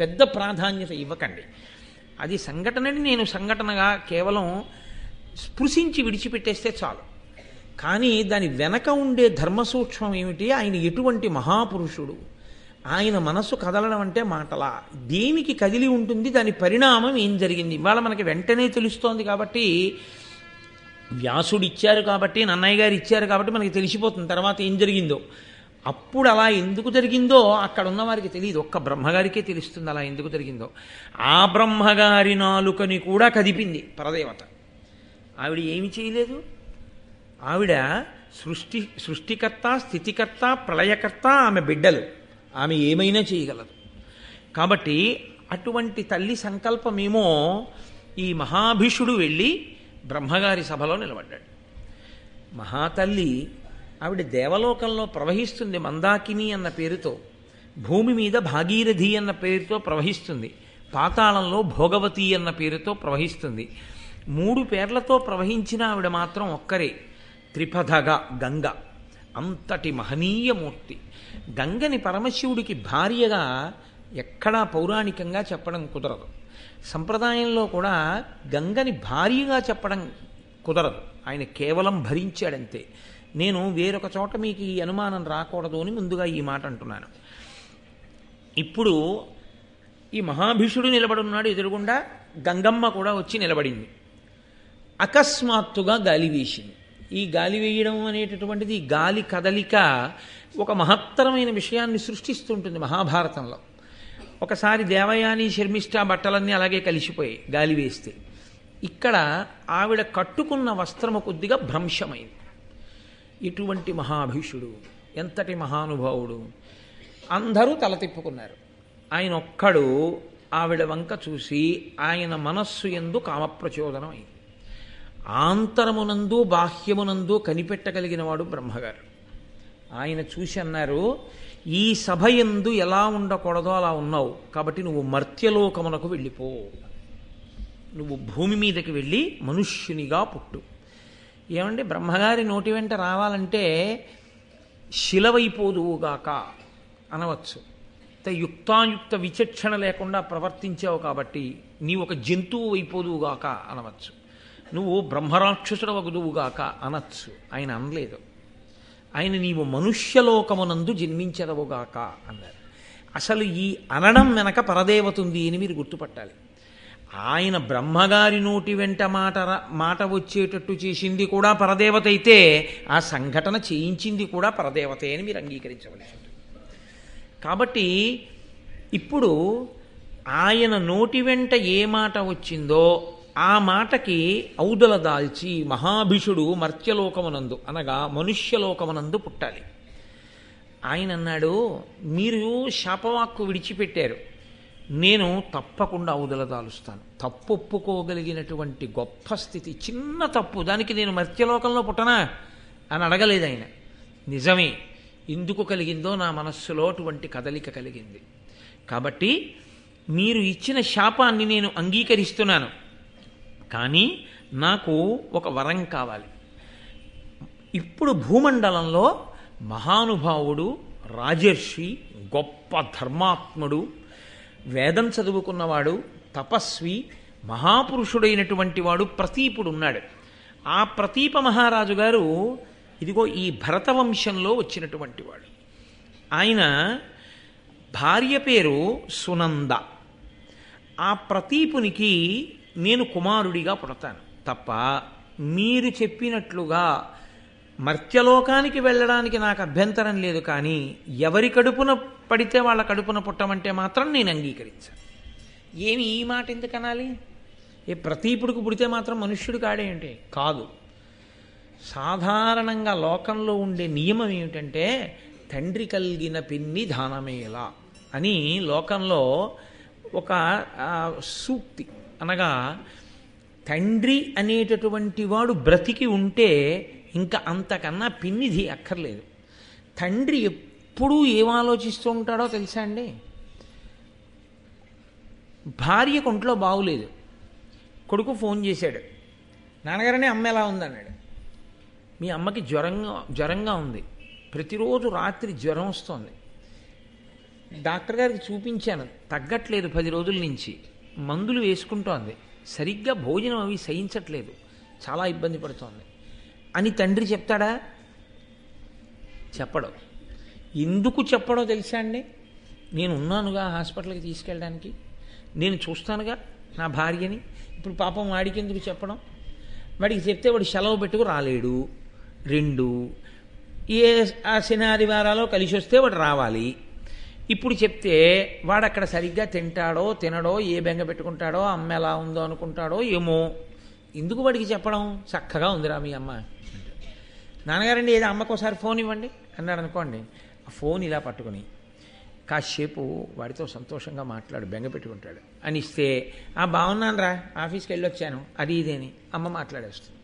పెద్ద ప్రాధాన్యత ఇవ్వకండి. అది సంఘటనని నేను సంఘటనగా కేవలం స్పృశించి విడిచిపెట్టేస్తే చాలు. కానీ దాని వెనక ఉండే ధర్మ సూక్ష్మం ఏమిటి, ఆయన ఎటువంటి మహాపురుషుడు, ఆయన మనస్సు కదలడం అంటే మాటలా, దేనికి కదిలి ఉంటుంది, దాని పరిణామం ఏం జరిగింది ఇవాళ మనకి వెంటనే తెలుస్తోంది. కాబట్టి వ్యాసుడు ఇచ్చారు కాబట్టి, నన్నయ్య గారు ఇచ్చారు కాబట్టి మనకి తెలిసిపోతుంది తర్వాత ఏం జరిగిందో. అప్పుడు అలా ఎందుకు జరిగిందో అక్కడ ఉన్న వారికి తెలియదు, ఒక్క బ్రహ్మగారికే తెలుస్తుంది అలా ఎందుకు జరిగిందో. ఆ బ్రహ్మగారి నాలుకని కూడా కదిపింది పరదేవత. ఆవిడ ఏమి చేయలేదు. ఆవిడ సృష్టికర్త, స్థితికర్త, ప్రళయకర్త, ఆమె బిడ్డలు, ఆమె ఏమైనా చేయగలదు. కాబట్టి అటువంటి తల్లి సంకల్పమేమో ఈ మహాభిషుడు వెళ్ళి బ్రహ్మగారి సభలో నిలబడ్డాడు. మహాతల్లి ఆవిడ దేవలోకంలో ప్రవహిస్తుంది, మందాకిని అన్న పేరుతో, భూమి మీద భాగీరథి అన్న పేరుతో ప్రవహిస్తుంది, పాతాళంలో భోగవతి అన్న పేరుతో ప్రవహిస్తుంది. 3 పేర్లతో ప్రవహించిన ఆవిడ మాత్రం ఒక్కరే, త్రిపథగా గంగ. అంతటి మహనీయమూర్తి. గంగని పరమశివుడికి భార్యగా ఎక్కడా పౌరాణికంగా చెప్పడం కుదరదు. సంప్రదాయంలో కూడా గంగని భార్యగా చెప్పడం కుదరదు. ఆయన కేవలం భరించాడంతే. నేను వేరొక చోట మీకు ఈ అనుమానం రాకూడదు అని ముందుగా ఈ మాట అంటున్నాను. ఇప్పుడు ఈ మహాభీషుడు నిలబడున్నాడు, ఎదురుగుండా గంగమ్మ కూడా వచ్చి నిలబడింది. అకస్మాత్తుగా గాలి వేసింది. ఈ గాలి వేయడం అనేటటువంటిది, ఈ గాలి కదలిక ఒక మహత్తరమైన విషయాన్ని సృష్టిస్తుంటుంది మహాభారతంలో. ఒకసారి దేవయాని శర్మిష్ఠ బట్టలన్నీ అలాగే కలిసిపోయాయి గాలి వేస్తే. ఇక్కడ ఆవిడ కట్టుకున్న వస్త్రము కొద్దిగా భ్రంశమైంది. ఇటువంటి మహాభీషుడు, ఎంతటి మహానుభావుడు! అందరూ తల తిప్పుకున్నారు. ఆయన ఒక్కడు ఆవిడ వంక చూసి ఆయన మనస్సు యందు కామప్రచోదనం అయింది. ఆంతరమునందు బాహ్యమునందు కనిపెట్టగలిగిన వాడు బ్రహ్మగారు. ఆయన చూసి అన్నారు, ఈ సభ యందు ఎలా ఉండకూడదో అలా ఉన్నావు, కాబట్టి నువ్వు మర్త్యలోకమునకు వెళ్ళిపో, నువ్వు భూమి మీదకి వెళ్ళి మనుష్యునిగా పుట్టు. ఏమంటే బ్రహ్మగారి నోటి వెంట రావాలంటే శిలవైపోదువుగాక అనవచ్చు. యుక్తాయుక్త విచక్షణ లేకుండా ప్రవర్తించావు కాబట్టి నీ ఒక జంతువు అయిపోదువుగాక అనవచ్చు. నువ్వు బ్రహ్మరాక్షసుడు వగుదువుగాక అనొచ్చు. ఆయన అనలేదు. ఆయన నీవు మనుష్యలోకమునందు జన్మించదవుగాక అన్నారు. అసలు ఈ అనడం వెనక పరదేవత ఉంది అని మీరు గుర్తుపట్టాలి. ఆయన బ్రహ్మగారి నోటి వెంట మాట వచ్చేటట్టు చేసింది కూడా పరదేవత అయితే, ఆ సంఘటన చేయించింది కూడా పరదేవతే అని మీరు అంగీకరించవలసి ఉంటుంది. కాబట్టి ఇప్పుడు ఆయన నోటి వెంట ఏ మాట వచ్చిందో ఆ మాటకి ఔదల దాల్చి మహాభిషుడు మర్త్యలోకమునందు అనగా మనుష్యలోకమునందు పుట్టాలి. ఆయన అన్నాడు, మీరు శాపవాక్కు విడిచిపెట్టారు, నేను తప్పకుండా ఔదల దాలుస్తాను. తప్పు ఒప్పుకోగలిగినటువంటి గొప్ప స్థితి, చిన్న తప్పు, దానికి నేను మర్త్యలోకంలో పుట్టనా అని అడగలేదు ఆయన. నిజమే, ఎందుకు కలిగిందో నా మనస్సులో అటువంటి కదలిక కలిగింది. కాబట్టి మీరు ఇచ్చిన శాపాన్ని నేను అంగీకరిస్తున్నాను, కానీ నాకు ఒక వరం కావాలి. ఇప్పుడు భూమండలంలో మహానుభావుడు, రాజర్షి, గొప్ప ధర్మాత్ముడు, వేదం చదువుకున్నవాడు, తపస్వి, మహాపురుషుడైనటువంటి వాడు ప్రతీపుడు ఉన్నాడు. ఆ ప్రతీప మహారాజు గారు ఇదిగో ఈ భరతవంశంలో వచ్చినటువంటి వాడు. ఆయన భార్య పేరు సునంద. ఆ ప్రతీపునికి నేను కుమారుడిగా పుడతాను తప్ప మీరు చెప్పినట్లుగా మర్త్యలోకానికి వెళ్ళడానికి నాకు అభ్యంతరం లేదు, కానీ ఎవరి కడుపున పడితే వాళ్ళ కడుపున పుట్టమంటే మాత్రం నేను అంగీకరించాను. ఏమి ఈ మాట ఎందుకు అనాలి? ఏ ప్రతీపుడికి పుడితే మాత్రం మనుష్యుడు కాడే అంటే కాదు. సాధారణంగా లోకంలో ఉండే నియమం ఏమిటంటే తండ్రి కలిగిన పిన్ని దానమేలా అని లోకంలో ఒక సూక్తి. అనగా తండ్రి అనేటటువంటి వాడు బ్రతికి ఉంటే ఇంకా అంతకన్నా పిన్నిది అక్కర్లేదు. తండ్రి ఎప్పుడూ ఏం ఆలోచిస్తూ ఉంటాడో తెలుసా అండి? భార్య ఒంట్లో బాగులేదు, కొడుకు ఫోన్ చేశాడు, నాన్నగారనే అమ్మ ఎలా ఉందన్నాడు. మీ అమ్మకి జ్వరంగా ఉంది, ప్రతిరోజు రాత్రి జ్వరం వస్తుంది, డాక్టర్ గారికి చూపించాను, తగ్గట్లేదు, 10 రోజుల నుంచి మందులు వేసుకుంటోంది, సరిగ్గా భోజనం అవి సహించట్లేదు, చాలా ఇబ్బంది పడుతోంది అని తండ్రి చెప్తాడా? చెప్పడు. ఎందుకు చెప్పడో తెలుసా అండి? నేను ఉన్నానుగా హాస్పిటల్కి తీసుకెళ్ళడానికి, నేను చూస్తానుగా నా భార్యని. ఇప్పుడు పాపం వాడికి ఎందుకు చెప్పడం? వాడికి చెప్తే వాడు సెలవు పెట్టుకు రాలేడు. 2 ఆ శని ఆదివారాలో కలిసి వస్తే వాడు రావాలి. ఇప్పుడు చెప్తే వాడు అక్కడ సరిగ్గా తింటాడో తినడో, ఏ బెంగ పెట్టుకుంటాడో, అమ్మ ఎలా ఉందో అనుకుంటాడో ఏమో. ఎందుకు వాడికి చెప్పడం? చక్కగా ఉందిరా మీ అమ్మ. నాన్నగారండి ఏదో అమ్మకు ఒకసారి ఫోన్ ఇవ్వండి అన్నాడు అనుకోండి, ఆ ఫోన్ ఇలా పట్టుకుని కాసేపు వాడితో సంతోషంగా మాట్లాడు, బెంగ పెట్టుకుంటాడు అని ఇస్తే, బాగున్నాను రా, ఆఫీస్కి వెళ్ళొచ్చాను, అది ఇదేని అమ్మ మాట్లాడేస్తుంది.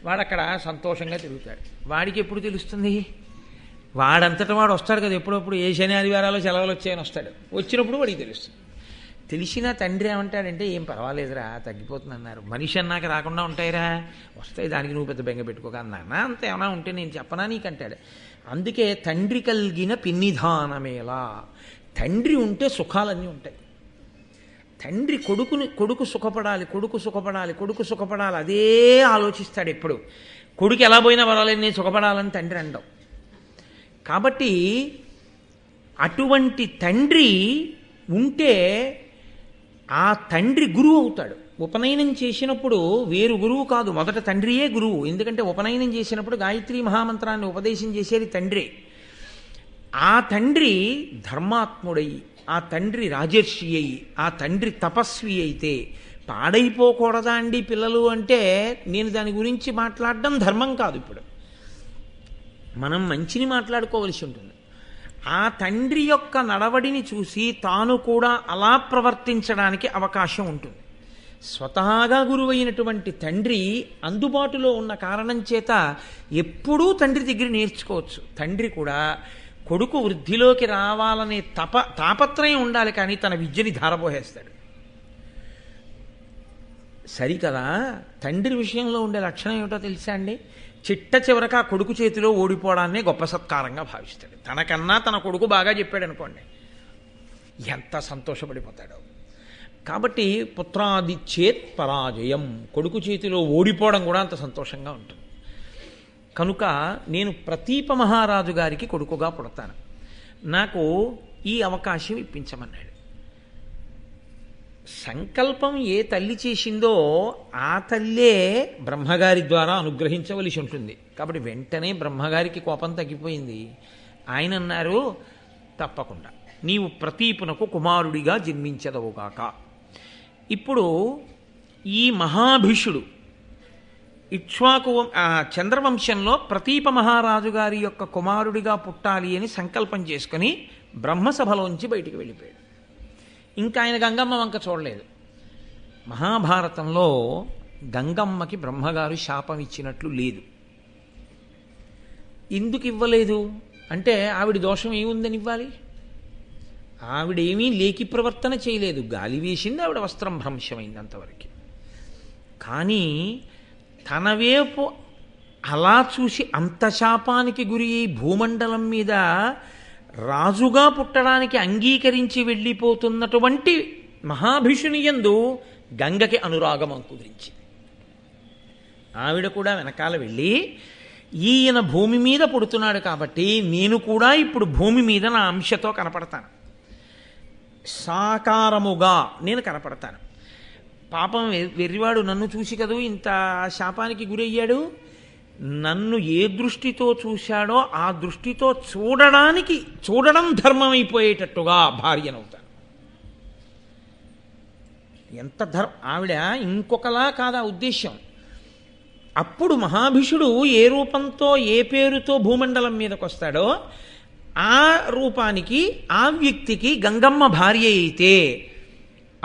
వాడు అక్కడ సంతోషంగా తిరుగుతాడు. వాడికి ఎప్పుడు తెలుస్తుంది? వాడంతటా వాడు వస్తాడు కదా, ఎప్పుడప్పుడు ఏ శని ఆదివారాలు సెలవులు వచ్చాయని వస్తాడు. వచ్చినప్పుడు వాడికి తెలుస్తుంది. తెలిసిన తండ్రి ఏమంటాడంటే, ఏం పర్వాలేదురా, తగ్గిపోతుంది అన్నారు, మనిషి అన్నాక రాకుండా ఉంటాయిరా, వస్తాయి, దానికి నువ్వు పెద్ద బెంగ పెట్టుకోక అన్నా, అంత ఏమైనా ఉంటే నేను చెప్పనా నీకంటాడు. అందుకే తండ్రి కలిగిన పిన్నిధానమేలా, తండ్రి ఉంటే సుఖాలన్నీ ఉంటాయి. తండ్రి కొడుకు సుఖపడాలి, కొడుకు సుఖపడాలి అదే ఆలోచిస్తాడు ఎప్పుడు. కొడుకు ఎలా పోయినా పర్వాలేదు, నేను సుఖపడాలని తండ్రి అనడం. కాబట్టి అటువంటి తండ్రి ఉంటే ఆ తండ్రి గురువు అవుతాడు. ఉపనయనం చేసినప్పుడు వేరు గురువు కాదు, మొదట తండ్రియే గురువు. ఎందుకంటే ఉపనయనం చేసినప్పుడు గాయత్రీ మహామంత్రాన్ని ఉపదేశం చేసేది తండ్రి. ఆ తండ్రి ధర్మాత్ముడై, ఆ తండ్రి రాజర్షి అయి, ఆ తండ్రి తపస్వి అయితే పాడైపోకూడదా అండి పిల్లలు అంటే, నేను దాని గురించి మాట్లాడడం ధర్మం కాదు. ఇప్పుడు మనం మంచిని మాట్లాడుకోవలసి ఉంటుంది. ఆ తండ్రి యొక్క నడవడిని చూసి తాను కూడా అలా ప్రవర్తించడానికి అవకాశం ఉంటుంది. స్వతహాగా గురువైనటువంటి తండ్రి అందుబాటులో ఉన్న కారణం చేత ఎప్పుడూ తండ్రి దగ్గర నేర్చుకోవచ్చు. తండ్రి కూడా కొడుకు వృద్ధిలోకి రావాలనే తాపత్రయం ఉండాలి, కానీ తన విద్యని ధారపోహేస్తాడు. సరికదా? తండ్రి విషయంలో ఉండే లక్షణం ఏమిటో తెలుసా అండి? చిట్ట చివరకు ఆ కొడుకు చేతిలో ఓడిపోవడాన్నే గొప్ప సత్కారంగా భావిస్తాడు. తనకన్నా తన కొడుకు బాగా చెప్పాడు అనుకోండి, ఎంత సంతోషపడిపోతాడో. కాబట్టి పుత్రాదిచ్చేత్ పరాజయం, కొడుకు చేతిలో ఓడిపోవడం కూడా అంత సంతోషంగా ఉంటుంది. కనుక నేను ప్రతీప మహారాజు గారికి కొడుకుగా పుడతాను, నాకు ఈ అవకాశం ఇప్పించమన్నాడు. సంకల్పం ఏ తల్లి చేసిందో ఆ తల్లే బ్రహ్మగారి ద్వారా అనుగ్రహించవలసి ఉంటుంది. కాబట్టి వెంటనే బ్రహ్మగారికి కోపం తగ్గిపోయింది. ఆయన అన్నారు, తప్పకుండా నీవు ప్రతీపునకు కుమారుడిగా జన్మించదవుగాక. ఇప్పుడు ఈ మహాభిషుడు ఇక్ష్వాకు చంద్రవంశంలో ప్రతీప మహారాజు గారి యొక్క కుమారుడిగా పుట్టాలి అని సంకల్పం చేసుకుని బ్రహ్మసభలోంచి బయటికి వెళ్ళిపోయాడు. ఇంకా ఆయన గంగమ్మ వంక చూడలేదు. మహాభారతంలో గంగమ్మకి బ్రహ్మగారు శాపం ఇచ్చినట్లు లేదు. ఎందుకు ఇవ్వలేదు అంటే, ఆవిడ దోషం ఏముందని ఇవ్వాలి? ఆవిడేమీ లేకి ప్రవర్తన చేయలేదు, గాలి వేసింది, ఆవిడ వస్త్రం భ్రంశమైంది అంతవరకు. కానీ తన వైపు అలా చూసి అంత శాపానికి గురి భూమండలం మీద రాజుగా పుట్టడానికి అంగీకరించి వెళ్ళిపోతున్నటువంటి మహాభిషుని యందు గంగకి అనురాగం అంకురించి ఆవిడ కూడా వెనకాల వెళ్ళి, ఈయన భూమి మీద పుడుతున్నాడు కాబట్టి నేను కూడా ఇప్పుడు భూమి మీద నా అంశతో కనపడతాను, సాకారముగా నేను కనపడతాను. పాపం వెర్రివాడు నన్ను చూసి కదూ ఇంత శాపానికి గురయ్యాడు, నన్ను ఏ దృష్టితో చూశాడో ఆ దృష్టితో చూడడం ధర్మమైపోయేటట్టుగా భార్యనవుతాను. ఎంత ఆవిడ ఇంకొకలా కాదా ఉద్దేశం. అప్పుడు మహాభిషుడు ఏ రూపంతో ఏ పేరుతో భూమండలం మీదకి వస్తాడో ఆ రూపానికి ఆ వ్యక్తికి గంగమ్మ భార్య అయితే,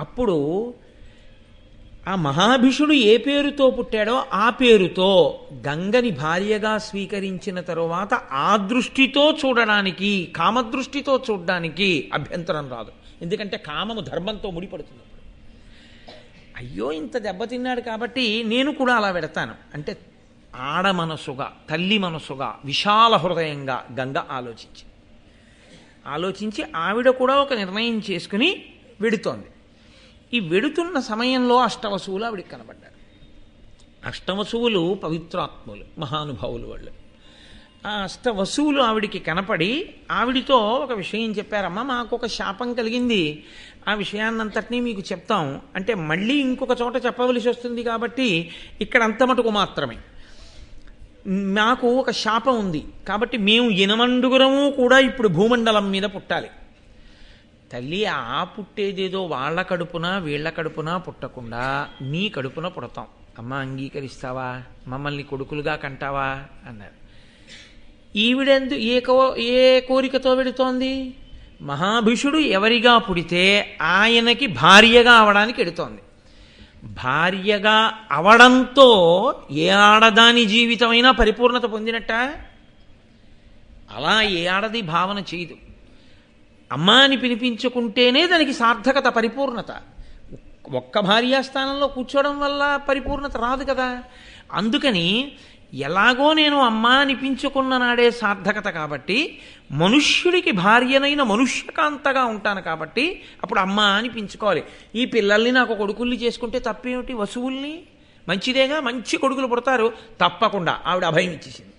అప్పుడు ఆ మహాభిషుడు ఏ పేరుతో పుట్టాడో ఆ పేరుతో గంగని భార్యగా స్వీకరించిన తరువాత ఆ దృష్టితో చూడడానికి, కామదృష్టితో చూడడానికి అభ్యంతరం రాదు. ఎందుకంటే కామము ధర్మంతో ముడిపడుతుంది. అయ్యో ఇంత దెబ్బతిన్నాడు కాబట్టి నేను కూడా అలా పెడతాను అంటే ఆడ మనసుగా, తల్లి మనసుగా, విశాల హృదయంగా గంగ ఆలోచించి ఆవిడ కూడా ఒక నిర్ణయం చేసుకుని వెడుతోంది. ఈ వెడుతున్న సమయంలో అష్టవసువులు ఆవిడికి కనబడ్డారు. అష్టవసువులు పవిత్రాత్ములు, మహానుభావులు వాళ్ళు. ఆ అష్టవసువులు ఆవిడికి కనపడి ఆవిడితో ఒక విషయం చెప్పారమ్మా, మాకు ఒక శాపం కలిగింది, ఆ విషయాన్నంతటినీ మీకు చెప్తాం అంటే మళ్ళీ ఇంకొక చోట చెప్పవలసి వస్తుంది కాబట్టి ఇక్కడ అంత మటుకు మాత్రమే. మాకు ఒక శాపం ఉంది కాబట్టి మేము 8 కూడా ఇప్పుడు భూమండలం మీద పుట్టాలి. తల్లి, ఆ పుట్టేదేదో వాళ్ళ కడుపున వీళ్ళ కడుపున పుట్టకుండా నీ కడుపున పుడతాం. అమ్మ అంగీకరిస్తావా, మమ్మల్ని కొడుకులుగా కంటావా అన్నారు. ఈవిడెందు ఏ కోరికతో వెడుతోంది? మహాభిషుడు ఎవరిగా పుడితే ఆయనకి భార్యగా అవడానికి ఎడుతోంది. భార్యగా అవడంతో ఏ ఆడదాని జీవితమైనా పరిపూర్ణత పొందినట్ట? అలా ఏ ఆడది భావన చేయదు. అమ్మ అని పిలిపించుకుంటేనే దానికి సార్థకత, పరిపూర్ణత. ఒక్క భార్యాస్థానంలో కూర్చోవడం వల్ల పరిపూర్ణత రాదు కదా. అందుకని ఎలాగో నేను అమ్మ అనిపించుకున్న నాడే సార్థకత కాబట్టి మనుష్యుడికి భార్యనైన మనుష్యకాంతగా ఉంటాను కాబట్టి అప్పుడు అమ్మ అనిపించుకోవాలి. ఈ పిల్లల్ని నాకు కొడుకుల్ని చేసుకుంటే తప్పేమిటి? వసువుల్ని మంచిదేగా, మంచి కొడుకులు పుడతారు. తప్పకుండా ఆవిడ అభయం ఇచ్చేసింది.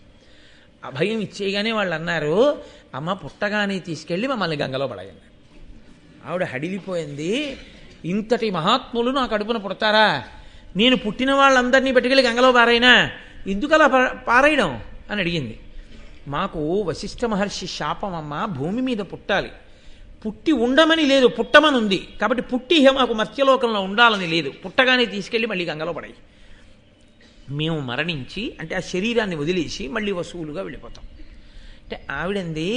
అభయం ఇచ్చేయగానే వాళ్ళు అన్నారు, అమ్మ పుట్టగానే తీసుకెళ్ళి మమ్మల్ని గంగలో పడేయండి. ఆవిడ హడిలిపోయింది. ఇంతటి మహాత్ములు నా కడుపున పుడతారా? నేను పుట్టిన వాళ్ళందరినీ పట్టుకెళ్ళి గంగలో పారైనా ఎందుకు అలా పారేయడం అని అడిగింది. మాకు వశిష్ఠ మహర్షి శాపం అమ్మ, భూమి మీద పుట్టాలి, పుట్టి ఉండమని లేదు, పుట్టమని ఉంది. కాబట్టి పుట్టి మాకు మత్స్యలోకంలో ఉండాలని లేదు, పుట్టగానే తీసుకెళ్ళి మళ్ళీ గంగలో పడాయి. మేము మరణించి అంటే ఆ శరీరాన్ని వదిలేసి మళ్ళీ వసువులుగా వెళ్ళిపోతాం. అంటే ఆవిడంది,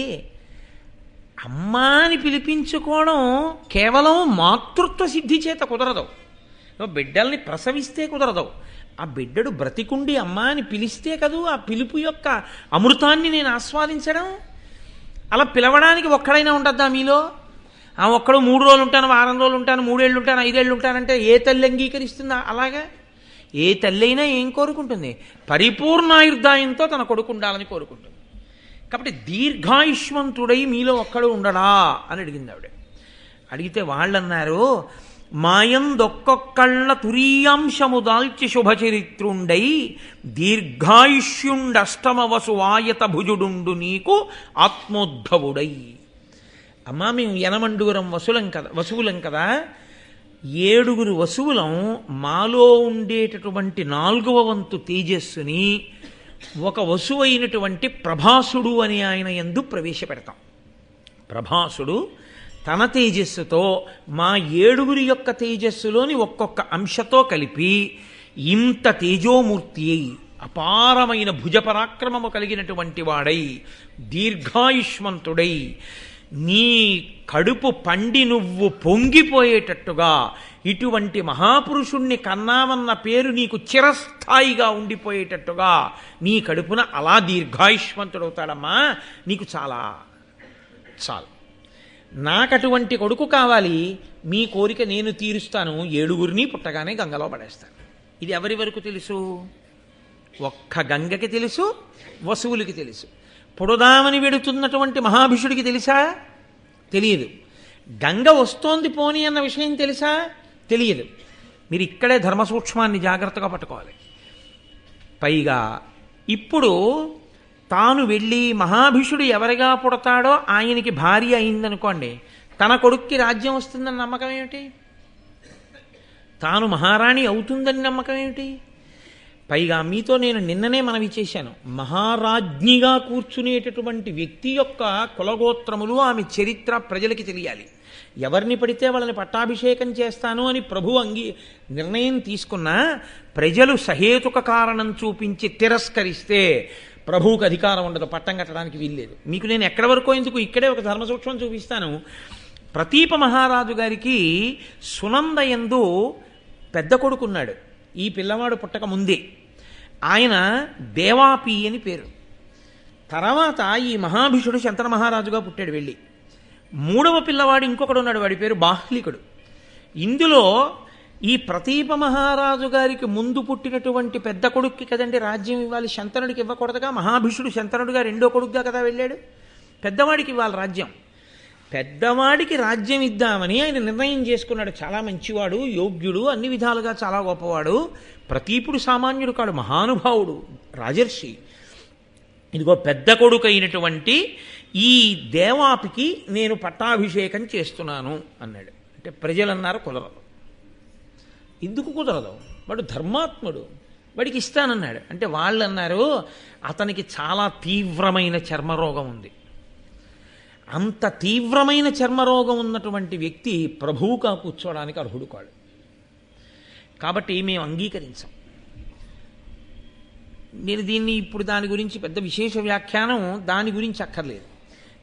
అమ్మా అని పిలిపించుకోవడం కేవలం మాతృత్వ సిద్ధి చేత కుదరదు. బిడ్డల్ని ప్రసవిస్తే కుదరదు. ఆ బిడ్డడు బ్రతికుండి అమ్మ అని పిలిస్తే కదూ ఆ పిలుపు యొక్క అమృతాన్ని నేను ఆస్వాదించడం. అలా పిలవడానికి ఒక్కడైనా ఉండద్దా మీలో? ఆ ఒక్కడు 3 రోజులు ఉంటాను, వారం రోజులు ఉంటాను, 3 ఏళ్ళు ఉంటాను, 5 ఏళ్ళు ఉంటానంటే ఏ తల్లి అంగీకరిస్తుందా? అలాగా ఏ తల్లి అయినా ఏం కోరుకుంటుంది? పరిపూర్ణాయుర్దాయంతో తన కొడుకు ఉండాలని కోరుకుంటుంది. కాబట్టి దీర్ఘాయుష్మంతుడై మీలో ఒక్కడు ఉండడా అని అడిగింది ఆవిడ. అడిగితే వాళ్ళన్నారు, మాయందొక్కొక్కళ్ళ తురీయాంశము దాల్చి శుభచరిత్రుండై దీర్ఘాయుష్యుండష్టమవసు భుజుడుండు నీకు ఆత్మోద్భవుడై. అమ్మా, మేము 8 వసువులం కదా, 7 వసువులం మాలో ఉండేటటువంటి 4వ వంతు తేజస్సుని ఒక వసువు అయినటువంటి ప్రభాసుడు అని ఆయన యందు ప్రవేశపెడతాం. ప్రభాసుడు తన తేజస్సుతో మా 7 యొక్క తేజస్సులోని ఒక్కొక్క అంశతో కలిపి ఇంత తేజోమూర్తి అయి అపారమైన భుజపరాక్రమము కలిగినటువంటి వాడై దీర్ఘాయుష్మంతుడై నీ కడుపు పండి నువ్వు పొంగిపోయేటట్టుగా ఇటువంటి మహాపురుషుణ్ణి కన్నామన్న పేరు నీకు చిరస్థాయిగా ఉండిపోయేటట్టుగా నీ కడుపున అలా దీర్ఘాయుష్మంతుడవుతాడమ్మా. నీకు చాలా చాలు. నాకటువంటి కొడుకు కావాలి, మీ కోరిక నేను తీరుస్తాను, 7 పుట్టగానే గంగలో పడేస్తాను. ఇది ఎవరి వరకు తెలుసు? ఒక్క గంగకి తెలుసు, వసువులకి తెలుసు. పొడదామని వెడుతున్నటువంటి మహాభిషుడికి తెలుసా? తెలియదు. గంగ వస్తోంది పోని అన్న విషయం తెలుసా? తెలియదు. మీరు ఇక్కడే ధర్మ సూక్ష్మాన్ని జాగ్రత్తగా పట్టుకోవాలి. పైగా ఇప్పుడు తాను వెళ్ళి మహాభిషుడు ఎవరిగా పుడతాడో ఆయనకి భార్య అయిందనుకోండి, తన కొడుక్కి రాజ్యం వస్తుందని నమ్మకం ఏమిటి? తాను మహారాణి అవుతుందని నమ్మకం ఏమిటి? పైగా మీతో నేను నిన్ననే మనవి చేశాను, మహారాజ్ఞిగా కూర్చునేటటువంటి వ్యక్తి యొక్క కులగోత్రములు, ఆమె చరిత్ర ప్రజలకి తెలియాలి. ఎవరిని పడితే వాళ్ళని పట్టాభిషేకం చేస్తాను అని ప్రభు నిర్ణయం తీసుకున్నా ప్రజలు సహేతుక కారణం చూపించి తిరస్కరిస్తే ప్రభువుకు అధికారం ఉండదు, పట్టం కట్టడానికి వీల్లేదు. మీకు నేను ఎక్కడి వరకు ఎందుకు ఇక్కడే ఒక ధర్మసూక్ష్మం చూపిస్తాను. ప్రతీప మహారాజు గారికి సునంద యందు పెద్ద కొడుకున్నాడు. ఈ పిల్లవాడు పుట్టక ముందే ఆయన దేవాపి అని పేరు. తర్వాత ఈ మహాభిషుడు శంతన మహారాజుగా పుట్టాడు వెళ్ళి. 3వ పిల్లవాడు ఇంకొకడు ఉన్నాడు, వాడి పేరు బాహ్లికుడు. ఇందులో ఈ ప్రతీప మహారాజు గారికి ముందు పుట్టినటువంటి పెద్ద కొడుక్కి కదండి రాజ్యం ఇవ్వాలి, శంతనుడికి ఇవ్వకూడదుగా. మహాభిషుడు శంతనుడిగా రెండో కొడుకుగా కదా వెళ్ళాడు. పెద్దవాడికి ఇవ్వాలి రాజ్యం. పెద్దవాడికి రాజ్యం ఇద్దామని ఆయన నిర్ణయం చేసుకున్నాడు. చాలా మంచివాడు, యోగ్యుడు, అన్ని విధాలుగా చాలా గొప్పవాడు. ప్రతీపుడు సామాన్యుడు కాడు, మహానుభావుడు, రాజర్షి. ఇదిగో పెద్ద కొడుకు అయినటువంటి ఈ దేవాపికి నేను పట్టాభిషేకం చేస్తున్నాను అన్నాడు. అంటే ప్రజలు అన్నారు కుదరదు. ఎందుకు కుదరదు? వాడు ధర్మాత్ముడు, వాడికి ఇస్తానన్నాడు. అంటే వాళ్ళు అన్నారు అతనికి చాలా తీవ్రమైన చర్మరోగం ఉంది. అంత తీవ్రమైన చర్మరోగం ఉన్నటువంటి వ్యక్తి ప్రభువుగా కూర్చోవడానికి అర్హుడు కాడు. కాబట్టి మేము అంగీకరించాం. నేను దీన్ని ఇప్పుడు దాని గురించి పెద్ద విశేష వ్యాఖ్యానం దాని గురించి అక్కర్లేదు.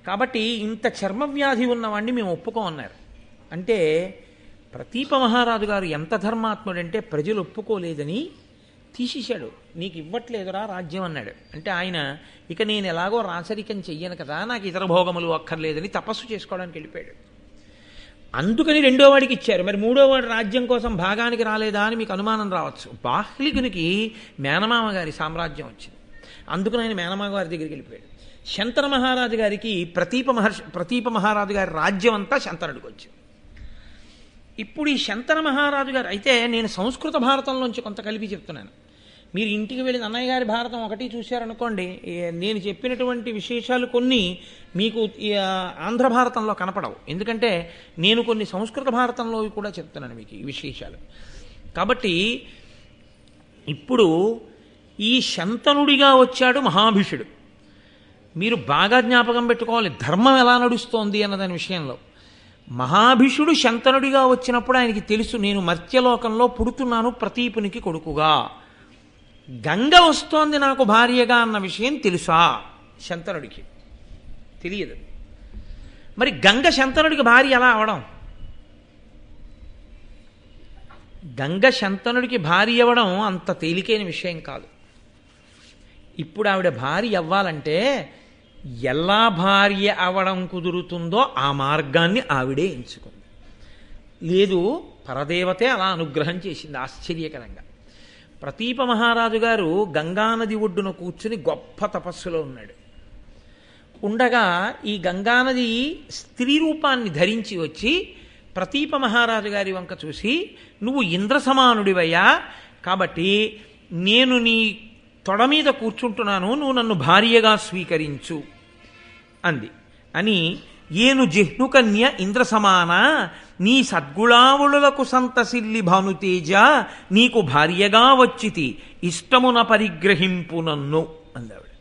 కాబట్టి ఇంత చర్మవ్యాధి ఉన్నవాడిని మేము ఒప్పుకోమన్నారు. అంటే ప్రతీప మహారాజు గారు ఎంత ధర్మాత్ముడంటే ప్రజలు ఒప్పుకోలేదని తీసేశాడు. నీకు ఇవ్వట్లేదురా రాజ్యం అన్నాడు. అంటే ఆయన ఇక నేను ఎలాగో రాచరికం చెయ్యను కదా, నాకు ఇతర భోగములు అక్కర్లేదని తపస్సు చేసుకోవడానికి వెళ్ళిపోయాడు. అందుకని రెండో వాడికి ఇచ్చారు. మరి మూడో వాడు రాజ్యం కోసం భాగానికి రాలేదా అని మీకు అనుమానం రావచ్చు. బాహ్లికునికి మేనమామ గారి సామ్రాజ్యం వచ్చింది, అందుకని ఆయన మేనమామ గారి దగ్గరికి వెళ్ళిపోయాడు. శంతన మహారాజు గారికి ప్రతీప మహారాజు గారి రాజ్యం అంతా శంతనుడికి వచ్చింది. ఇప్పుడు ఈ శంతన మహారాజు గారు అయితే నేను సంస్కృత భారతంలోంచి కొంత కలిపి చెప్తున్నాను. మీరు ఇంటికి వెళ్ళి అన్నయ్య గారి భారతం ఒకటి చూశారనుకోండి, నేను చెప్పినటువంటి విశేషాలు కొన్ని మీకు ఆంధ్ర భారతంలో కనపడవు. ఎందుకంటే నేను కొన్ని సంస్కృత భారతంలో కూడా చెప్తున్నాను మీకు ఈ విశేషాలు. కాబట్టి ఇప్పుడు ఈ శంతనుడిగా వచ్చాడు మహాభిషుడు. మీరు బాగా జ్ఞాపకం పెట్టుకోవాలి ధర్మం ఎలా నడుస్తోంది అన్నదాని విషయంలో. మహాభిషుడు శంతనుడిగా వచ్చినప్పుడు ఆయనకి తెలుసు నేను మర్త్యలోకంలో పుడుతున్నాను ప్రతీపునికి కొడుకుగా. గంగ వస్తోంది నాకు భార్యగా అన్న విషయం తెలుసా శంతనుడికి? తెలియదు. మరి గంగ శంతనుడికి భార్య ఎలా అవడం? గంగ శంతనుడికి భార్య అవ్వడం అంత తేలికైన విషయం కాదు. ఇప్పుడు ఆవిడ భార్య అవ్వాలంటే ఎలా భార్య అవడం కుదురుతుందో ఆ మార్గాన్ని ఆవిడే ఎంచుకుంది. లేదు పరదేవతే అలా అనుగ్రహం చేసింది ఆశ్చర్యకరంగా. ప్రతీప మహారాజు గారు గంగానది ఒడ్డున కూర్చుని గొప్ప తపస్సులో ఉన్నాడు. ఉండగా ఈ గంగానది స్త్రీ రూపాన్ని ధరించి వచ్చి ప్రతీప మహారాజు గారి వంక చూసి, నువ్వు ఇంద్ర సమానుడివయ్యా, కాబట్టి నేను నీ తొడ మీద కూర్చుంటున్నాను, నువ్వు నన్ను భార్యగా స్వీకరించు అంది. అని ఏను జిహ్నుకన్య ఇంద్ర సమాన నీ సద్గుళావులకు సంతసిల్లి భానుతేజ నీకు భార్యగా వచ్చితి ఇష్టమున పరిగ్రహింపు నన్ను అందావిడ.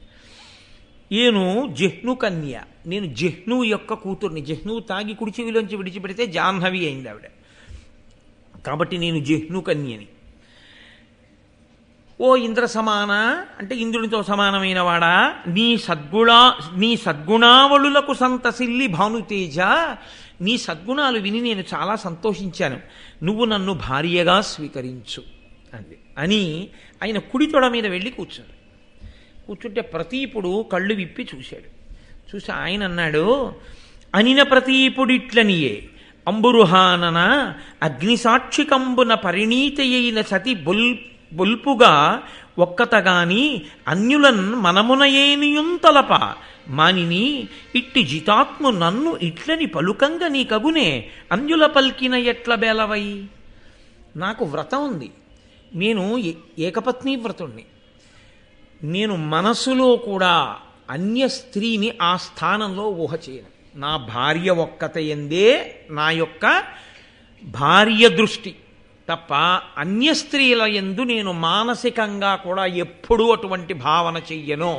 ఏను జిహ్నుకన్య, నేను జిహ్నువు యొక్క కూతుర్ని. జిహ్నువు తాగి కుడి చెవిలోంచి విడిచిపెడితే జాహ్నవి అయింది ఆవిడ. కాబట్టి నేను జిహ్నుకన్యని. ఓ ఇంద్ర సమాన అంటే ఇంద్రునితో సమానమైన వాడా, నీ సద్గుణావళులకు సంతసిల్లి భానుతేజ, నీ సద్గుణాలు విని నేను చాలా సంతోషించాను, నువ్వు నన్ను భార్యగా స్వీకరించు అంది. అని ఆయన కుడి తొడ మీద వెళ్ళి కూర్చుంటే ప్రతీపుడు కళ్ళు విప్పి చూశాడు. చూసి ఆయన అన్నాడు, అనిన ప్రతీపుడిట్లనియే అంబురుహానన అగ్నిసాక్షికంబున పరిణీతయైన సతి బొల్పుగా ఒక్కతగాని అన్యులన్ మనమునయేనియుంతలప మానిని ఇట్టి జితాత్ము నన్ను ఇట్లని పలుకంగ నీ కగునే అన్యుల పల్కిన ఎట్ల బేలవై. నాకు వ్రతం ఉంది, నేను ఏకపత్ని వ్రతుణ్ణి. నేను మనసులో కూడా అన్య స్త్రీని ఆ స్థానంలో ఊహ చేయను. నా భార్య ఒక్కతయందే నా యొక్క భార్య దృష్టి తప్ప అన్య స్త్రీల యందు నేను మానసికంగా కూడా ఎప్పుడూ అటువంటి భావన చెయ్యను.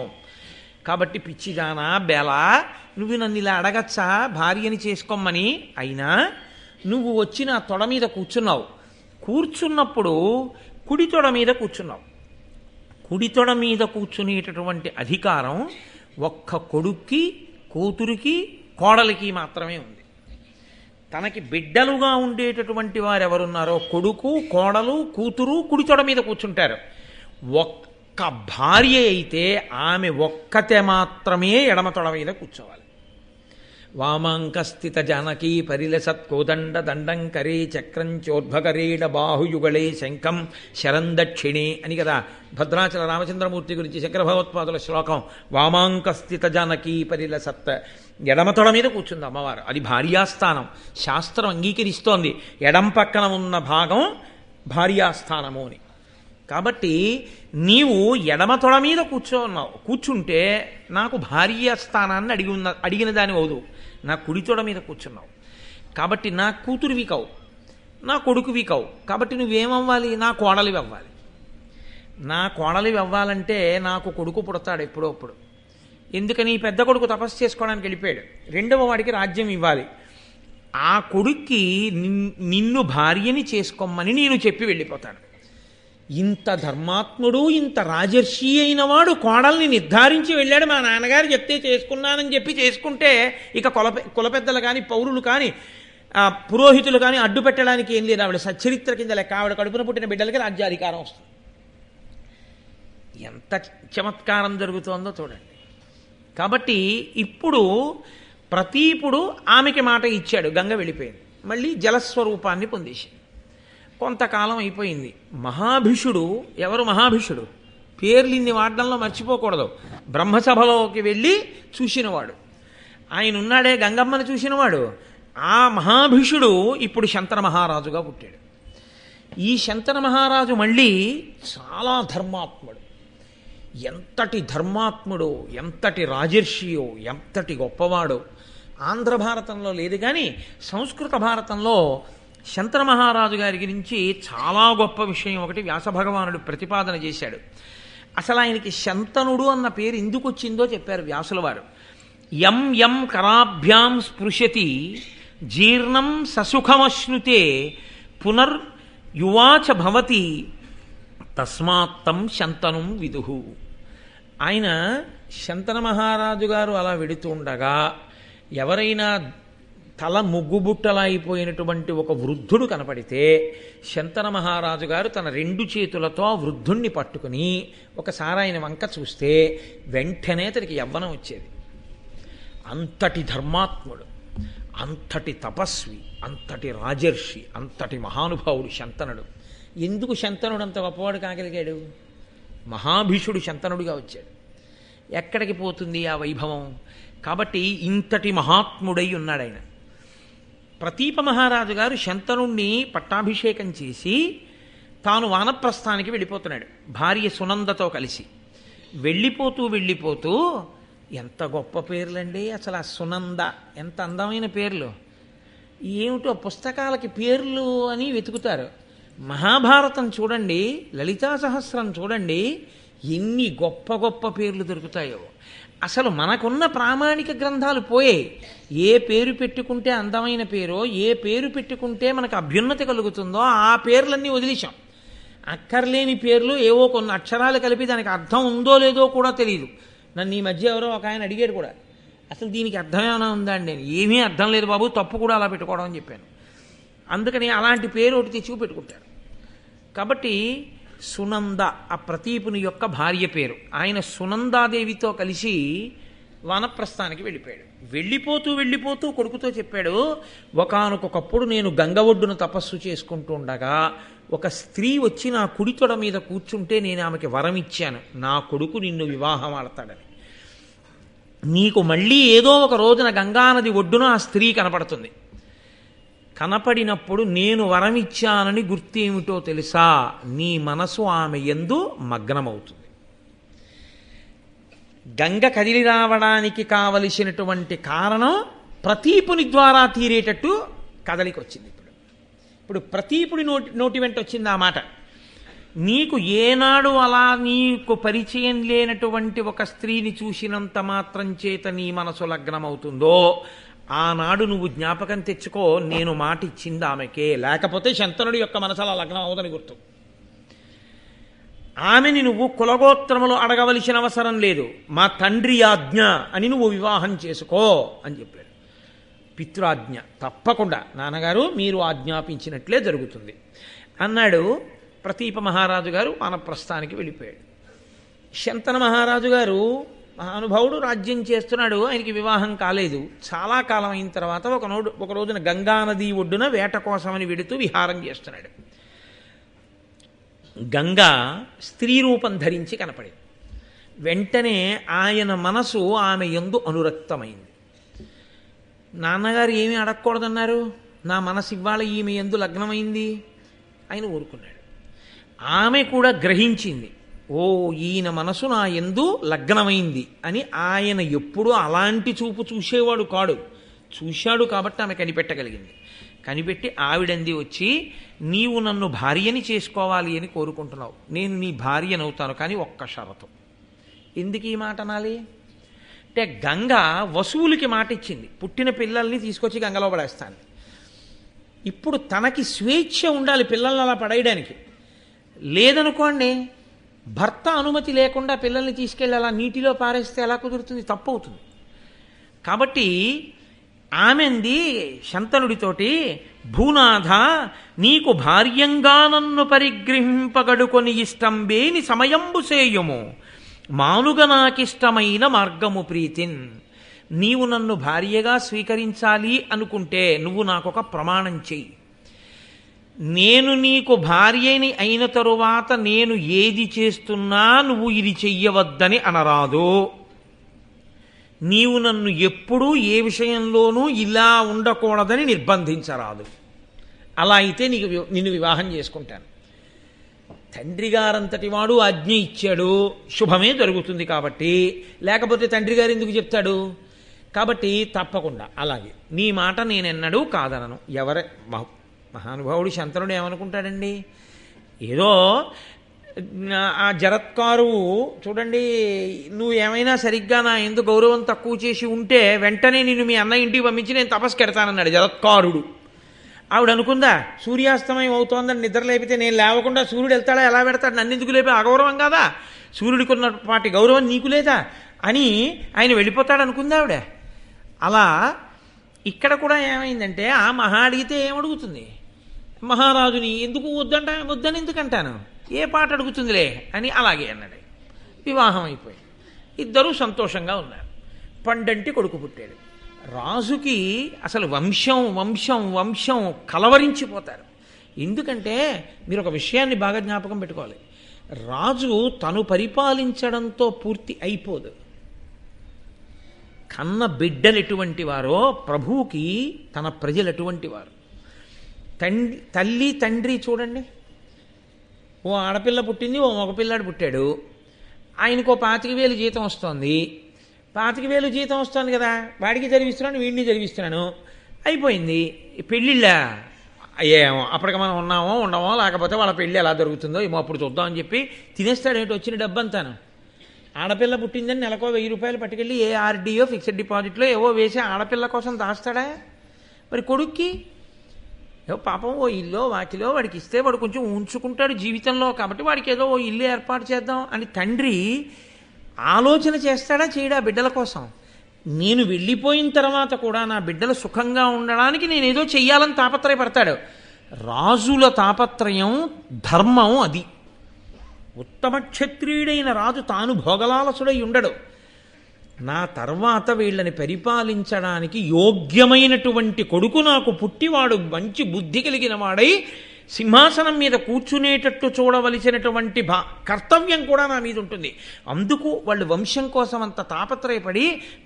కాబట్టి పిచ్చిదానా బెలా, నువ్వు నన్ను ఇలా అడగచ్చా భార్యని చేసుకోమని? అయినా నువ్వు వచ్చి నా తొడ మీద కూర్చున్నావు. కూర్చున్నప్పుడు కుడి తొడ మీద కూర్చున్నావు. కుడి తొడ మీద కూర్చునేటటువంటి అధికారం ఒక్క కొడుక్కి, కూతురికి, కోడలికి మాత్రమే ఉంది. తనకి బిడ్డలుగా ఉండేటటువంటి వారు ఎవరున్నారో కొడుకు, కోడలు, కూతురు కుడి తొడ మీద కూర్చుంటారు. ఒక్క భార్య అయితే ఆమె ఒక్కతే మాత్రమే ఎడమ తొడ మీద కూర్చోవాలి. వామాంకస్థిత జానకీ పరిలసత్ కోదండ దండంకరే చక్రం చోద్భకరేణ బాహుయుగళే శంఖం శరందక్షిణే అని కదా భద్రాచల రామచంద్రమూర్తి గురించి శంకర భగవత్పాదుల శ్లోకం. వామాంకస్థిత జానకీ పరిలసత్, ఎడమతొడ మీద కూర్చుంది అమ్మవారు. అది భార్యాస్థానం, శాస్త్రం అంగీకరిస్తోంది. ఎడం పక్కన ఉన్న భాగం భార్యాస్థానము అని. కాబట్టి నీవు ఎడమతొడ మీద కూర్చుంటే నాకు భార్యాస్థానాన్ని అడిగిన దాని అవుదు. నా కుడితొడ మీద కూర్చున్నావు కాబట్టి నా కూతురివి కావు, నా కొడుకువి కావు. కాబట్టి నువ్వేమవ్వాలి? నా కోడలివి అవ్వాలి. నా కోడలివి అవ్వాలంటే నాకు కొడుకు పుడతాడు ఎప్పుడప్పుడు. ఎందుకని? పెద్ద కొడుకు తపస్సు చేసుకోవడానికి వెళ్ళిపోయాడు, రెండవ వాడికి రాజ్యం ఇవ్వాలి. ఆ కొడుక్కి నిన్ను భార్యని చేసుకోమని నేను చెప్పి వెళ్ళిపోతాను. ఇంత ధర్మాత్ముడు, ఇంత రాజర్షి అయిన వాడు కోడల్ని నిర్ధారించి వెళ్ళాడు. మా నాన్నగారు చెప్తే చేసుకున్నానని చెప్పి చేసుకుంటే ఇక కులపెద్దలు కానీ పౌరులు కానీ పురోహితులు కానీ అడ్డు పెట్టడానికి ఏం లేదు. ఆవిడ సచ్చరిత్ర కింద లెక్క. ఆవిడ కడుపున పుట్టిన బిడ్డలకి రాజ్యాధికారం వస్తుంది. ఎంత చమత్కారం జరుగుతోందో చూడండి. కాబట్టి ఇప్పుడు ప్రతీపుడు ఆమెకి మాట ఇచ్చాడు, గంగ వెళ్ళిపోయింది. మళ్ళీ జలస్వరూపాన్ని పొందేసింది. కొంతకాలం అయిపోయింది. మహాభిషుడు, ఎవరు మహాభిషుడు? పేర్లు ఇన్ని వాడడంలో మర్చిపోకూడదు. బ్రహ్మసభలోకి వెళ్ళి చూసినవాడు ఆయన ఉన్నాడే, గంగమ్మని చూసినవాడు. ఆ మహాభిషుడు ఇప్పుడు శంతన మహారాజుగా పుట్టాడు. ఈ శంతన మహారాజు మళ్ళీ చాలా ధర్మాత్ముడు. ఎంతటి ధర్మాత్ముడు, ఎంతటి రాజర్షియో, ఎంతటి గొప్పవాడో ఆంధ్ర భారతంలో లేదు. కానీ సంస్కృత భారతంలో శంతన మహారాజు గారి గురించి చాలా గొప్ప విషయం ఒకటి వ్యాసభగవానుడు ప్రతిపాదన చేశాడు. అసలు ఆయనకి శంతనుడు అన్న పేరు ఎందుకు వచ్చిందో చెప్పారు వ్యాసుల వారు. యం యం కరాభ్యాం స్పృశతి జీర్ణం ససుఖమశ్నుతే పునర్యువాచ భవతి తస్మాత్తం శంతనం విదుహు. ఆయన శంతన మహారాజు గారు అలా వెడుతూ ఉండగా ఎవరైనా తల ముగ్గుబుట్టలా అయిపోయినటువంటి ఒక వృద్ధుడు కనపడితే శంతన మహారాజు గారు తన రెండు చేతులతో వృద్ధుణ్ణి పట్టుకుని ఒకసారి ఆయన వంక చూస్తే వెంటనే అతనికి యవ్వనం వచ్చేది. అంతటి ధర్మాత్ముడు, అంతటి తపస్వి, అంతటి రాజర్షి, అంతటి మహానుభావుడు శంతనుడు. ఎందుకు శంతనుడు అంత గొప్పవాడు కాగలిగాడు? మహాభీషుడు శంతనుడిగా వచ్చాడు. ఎక్కడికి పోతుంది ఆ వైభవం? కాబట్టి ఇంతటి మహాత్ముడై ఉన్నాడు ఆయన. ప్రతీప మహారాజు గారు శంతనుణ్ణి పట్టాభిషేకం చేసి తాను వానప్రస్థానికి వెళ్ళిపోతున్నాడు భార్య సునందతో కలిసి. వెళ్ళిపోతూ ఎంత గొప్ప పేర్లండి అసలు. ఆ సునంద ఎంత అందమైన పేర్లు. ఏమిటో పుస్తకాలకి పేర్లు అని వెతుకుతారు. మహాభారతం చూడండి, లలితా సహస్రం చూడండి, ఎన్ని గొప్ప గొప్ప పేర్లు దొరుకుతాయో. అసలు మనకున్న ప్రామాణిక గ్రంథాలు పోయాయి. ఏ పేరు పెట్టుకుంటే అందమైన పేరో, ఏ పేరు పెట్టుకుంటే మనకు అభ్యున్నతి కలుగుతుందో ఆ పేర్లన్నీ వదిలేశాం. అక్కర్లేని పేర్లు ఏవో కొన్ని అక్షరాలు కలిపి దానికి అర్థం ఉందో లేదో కూడా తెలియదు. నన్ను ఈ మధ్య ఎవరో ఒక ఆయన అడిగాడు కూడా, అసలు దీనికి అర్థం ఏమైనా ఉందా అండి? నేను ఏమీ అర్థం లేదు బాబు, తప్పు కూడా అలా పెట్టుకోవడం అని చెప్పాను. అందుకని అలాంటి పేరు ఒకటి తెచ్చి పెట్టుకుంటారు. కాబట్టి సునంద ఆ ప్రతీపుని యొక్క భార్య పేరు. ఆయన సునందాదేవితో కలిసి వానప్రస్థానికి వెళ్ళిపోయాడు. వెళ్ళిపోతూ కొడుకుతో చెప్పాడు, ఒకానొకప్పుడు నేను గంగ ఒడ్డున తపస్సు చేసుకుంటూ ఉండగా ఒక స్త్రీ వచ్చి నా కుడితొడ మీద కూర్చుంటే నేను ఆమెకి వరం ఇచ్చాను, నా కొడుకు నిన్ను వివాహం ఆడతాడని. నీకు మళ్ళీ ఏదో ఒక రోజున గంగానది ఒడ్డున ఆ స్త్రీ కనపడుతుంది. కనపడినప్పుడు నేను వరమిచ్చానని గుర్తేమిటో తెలుసా? నీ మనసు ఆమె యందు మగ్నమవుతుంది. గంగ కదిలి రావడానికి కావలసినటువంటి కారణం ప్రతీపుని ద్వారా తీరేటట్టు కదలికి వచ్చింది. ఇప్పుడు ప్రతీపుడి నోటి వెంట వచ్చింది ఆ మాట. నీకు ఏనాడు అలా నీకు పరిచయం లేనటువంటి ఒక స్త్రీని చూసినంత మాత్రం చేత నీ మనసు లగ్నమవుతుందో ఆనాడు నువ్వు జ్ఞాపకం తెచ్చుకో, నేను మాట ఇచ్చింది ఆమెకే, లేకపోతే శంతనుడి యొక్క మనసు అలా లగ్నం అవుదని గుర్తు. ఆమెని నువ్వు కులగోత్రములు అడగవలసిన అవసరం లేదు, మా తండ్రి ఆజ్ఞ అని నువ్వు వివాహం చేసుకో అని చెప్పాడు. పితృాజ్ఞ తప్పకుండా నాన్నగారు మీరు ఆజ్ఞాపించినట్లే జరుగుతుంది అన్నాడు. ప్రతీప మహారాజు గారు వానప్రస్థానికి వెళ్ళిపోయాడు. శంతన మహారాజు గారు మహానుభావుడు రాజ్యం చేస్తున్నాడు, ఆయనకి వివాహం కాలేదు. చాలా కాలం అయిన తర్వాత ఒక రోజున గంగానది ఒడ్డున వేట కోసమని వెడుతూ విహారం చేస్తున్నాడు. గంగా స్త్రీ రూపం ధరించి కనపడింది. వెంటనే ఆయన మనసు ఆమె యందు అనురక్తమైంది. నాన్నగారు ఏమీ అడగకూడదన్నారు, నా మనసు ఇవాళ ఈమె యందు లగ్నమైంది. ఆయన ఊరుకున్నాడు. ఆమె కూడా గ్రహించింది, ఓ ఈయన మనసు నా యందు లగ్నమైంది అని. ఆయన ఎప్పుడూ అలాంటి చూపు చూసేవాడు కాడు, చూశాడు కాబట్టి ఆమె కనిపెట్టగలిగింది. కనిపెట్టి ఆవిడంది వచ్చి, నీవు నన్ను భార్యని చేసుకోవాలి అని కోరుకుంటున్నావు, నేను నీ భార్యనవుతాను, కానీ ఒక్క షరతు. ఎందుకు ఈ మాట అనాలి అంటే, గంగ వసువులకి మాట ఇచ్చింది, పుట్టిన పిల్లల్ని తీసుకొచ్చి గంగలో పడేస్తాను. ఇప్పుడు తనకి స్వేచ్ఛ ఉండాలి పిల్లల్ని అలా పడేయడానికి. లేదనుకోండి, భర్త అనుమతి లేకుండా పిల్లల్ని తీసుకెళ్ళి అలా నీటిలో పారేస్తే ఎలా కుదురుతుంది, తప్పు అవుతుంది. కాబట్టి ఆమెంది శంతనుడితోటి, భూనాథ నీకు భార్యంగా నన్ను పరిగ్రహింపగడుకొని ఇష్టంబేని సమయంబు సేయము, మానుగ నాకిష్టమైన మార్గము ప్రీతిన్. నీవు నన్ను భార్యగా స్వీకరించాలి అనుకుంటే నువ్వు నాకొక ప్రమాణం చెయ్యి. నేను నీకు భార్యని అయిన తరువాత నేను ఏది చేస్తున్నా నువ్వు ఇది చెయ్యవద్దని అనరాదు. నీవు నన్ను ఎప్పుడూ ఏ విషయంలోనూ ఇలా ఉండకూడదని నిర్బంధించరాదు. అలా అయితే నిన్ను వివాహం చేసుకుంటాను. తండ్రి గారంతటి వాడు ఆజ్ఞ ఇచ్చాడు, శుభమే జరుగుతుంది కాబట్టి, లేకపోతే తండ్రి గారు ఎందుకు చెప్తాడు? కాబట్టి తప్పకుండా అలాగే నీ మాట నేనెన్నడూ కాదనను. మహానుభావుడు శంతనుడు ఏమనుకుంటాడండి, ఏదో ఆ జరత్కారువు చూడండి, నువ్వు ఏమైనా సరిగ్గా నా ఎందుకు గౌరవం తక్కువ చేసి ఉంటే వెంటనే నిన్ను మీ అన్న ఇంటికి పంపించి నేను తపస్కెడతానన్నాడు జరత్కారుడు. ఆవిడ అనుకుందా, సూర్యాస్తమయం అవుతోందని నిద్ర లేపితే నేను లేవకుండా సూర్యుడు వెళ్తాడా, ఎలా పెడతాడు, నన్ను ఎందుకు లేపి, అగౌరవం కాదా, సూర్యుడికి ఉన్నపాటి గౌరవం నీకు లేదా అని ఆయన వెళ్ళిపోతాడు అనుకుందా ఆవిడ. అలా ఇక్కడ కూడా ఏమైందంటే, ఆ మహా అడిగితే ఏమడుగుతుంది, మహారాజుని ఎందుకు వద్దని ఎందుకంటాను, ఏ పాట అడుగుతుందిలే అని అలాగే అన్నాడు. వివాహం అయిపోయి ఇద్దరూ సంతోషంగా ఉన్నారు. పండంటి కొడుకు పుట్టాడు. రాజుకి అసలు వంశం వంశం వంశం కలవరించిపోతారు. ఎందుకంటే మీరు ఒక విషయాన్ని బాగా జ్ఞాపకం పెట్టుకోవాలి, రాజు తను పరిపాలించడంతో పూర్తి అయిపోదు. కన్న బిడ్డలు ఎటువంటి వారో ప్రభువుకి తన ప్రజలు ఎటువంటి వారు. తల్లి తండ్రి చూడండి, ఓ ఆడపిల్ల పుట్టింది, ఓ మగపిల్లాడు పుట్టాడు. ఆయనకో 25,000 జీతం వస్తుంది. 25,000 జీతం వస్తుంది కదా, వాడికి చదివిస్తున్నాను వీడిని చదివిస్తున్నాను, అయిపోయింది. పెళ్ళిళ్ళ ఏమో అప్పటికి మనం ఉన్నామో ఉండమో, లేకపోతే వాళ్ళ పెళ్ళి ఎలా జరుగుతుందో ఏమో అప్పుడు చూద్దామని చెప్పి తినేస్తాడు ఏంటి వచ్చిన డబ్బంతాను. ఆడపిల్ల పుట్టిందని నెలకో 1000 రూపాయలు పట్టుకెళ్ళి ఏ ఆర్డీఓ ఫిక్స్డ్ డిపాజిట్లో ఏవో వేసి ఆడపిల్ల కోసం దాస్తాడా? మరి కొడుక్కి ఏవో పాపం ఓ ఇల్లో వాకిలో వాడికి ఇస్తే వాడు కొంచెం ఉంచుకుంటాడు జీవితంలో, కాబట్టి వాడికి ఏదో ఓ ఇల్లు ఏర్పాటు చేద్దాం అని తండ్రి ఆలోచన చేస్తాడా చేయడా బిడ్డల కోసం? నేను వెళ్ళిపోయిన తర్వాత కూడా నా బిడ్డలు సుఖంగా ఉండడానికి నేనేదో చెయ్యాలని తాపత్రయపడతాడు. రాజుల తాపత్రయం ధర్మం అది. ఉత్తమ క్షత్రియుడైన రాజు తాను భోగలాలసుడై ఉండడు. నా తర్వాత వీళ్ళని పరిపాలించడానికి యోగ్యమైనటువంటి కొడుకు నాకు పుట్టివాడు మంచి బుద్ధి కలిగిన వాడై సింహాసనం మీద కూర్చునేటట్టు చూడవలసినటువంటి కర్తవ్యం కూడా నా మీద ఉంటుంది. అందుకు వాళ్ళు వంశం కోసం అంత తాపత్రయపడి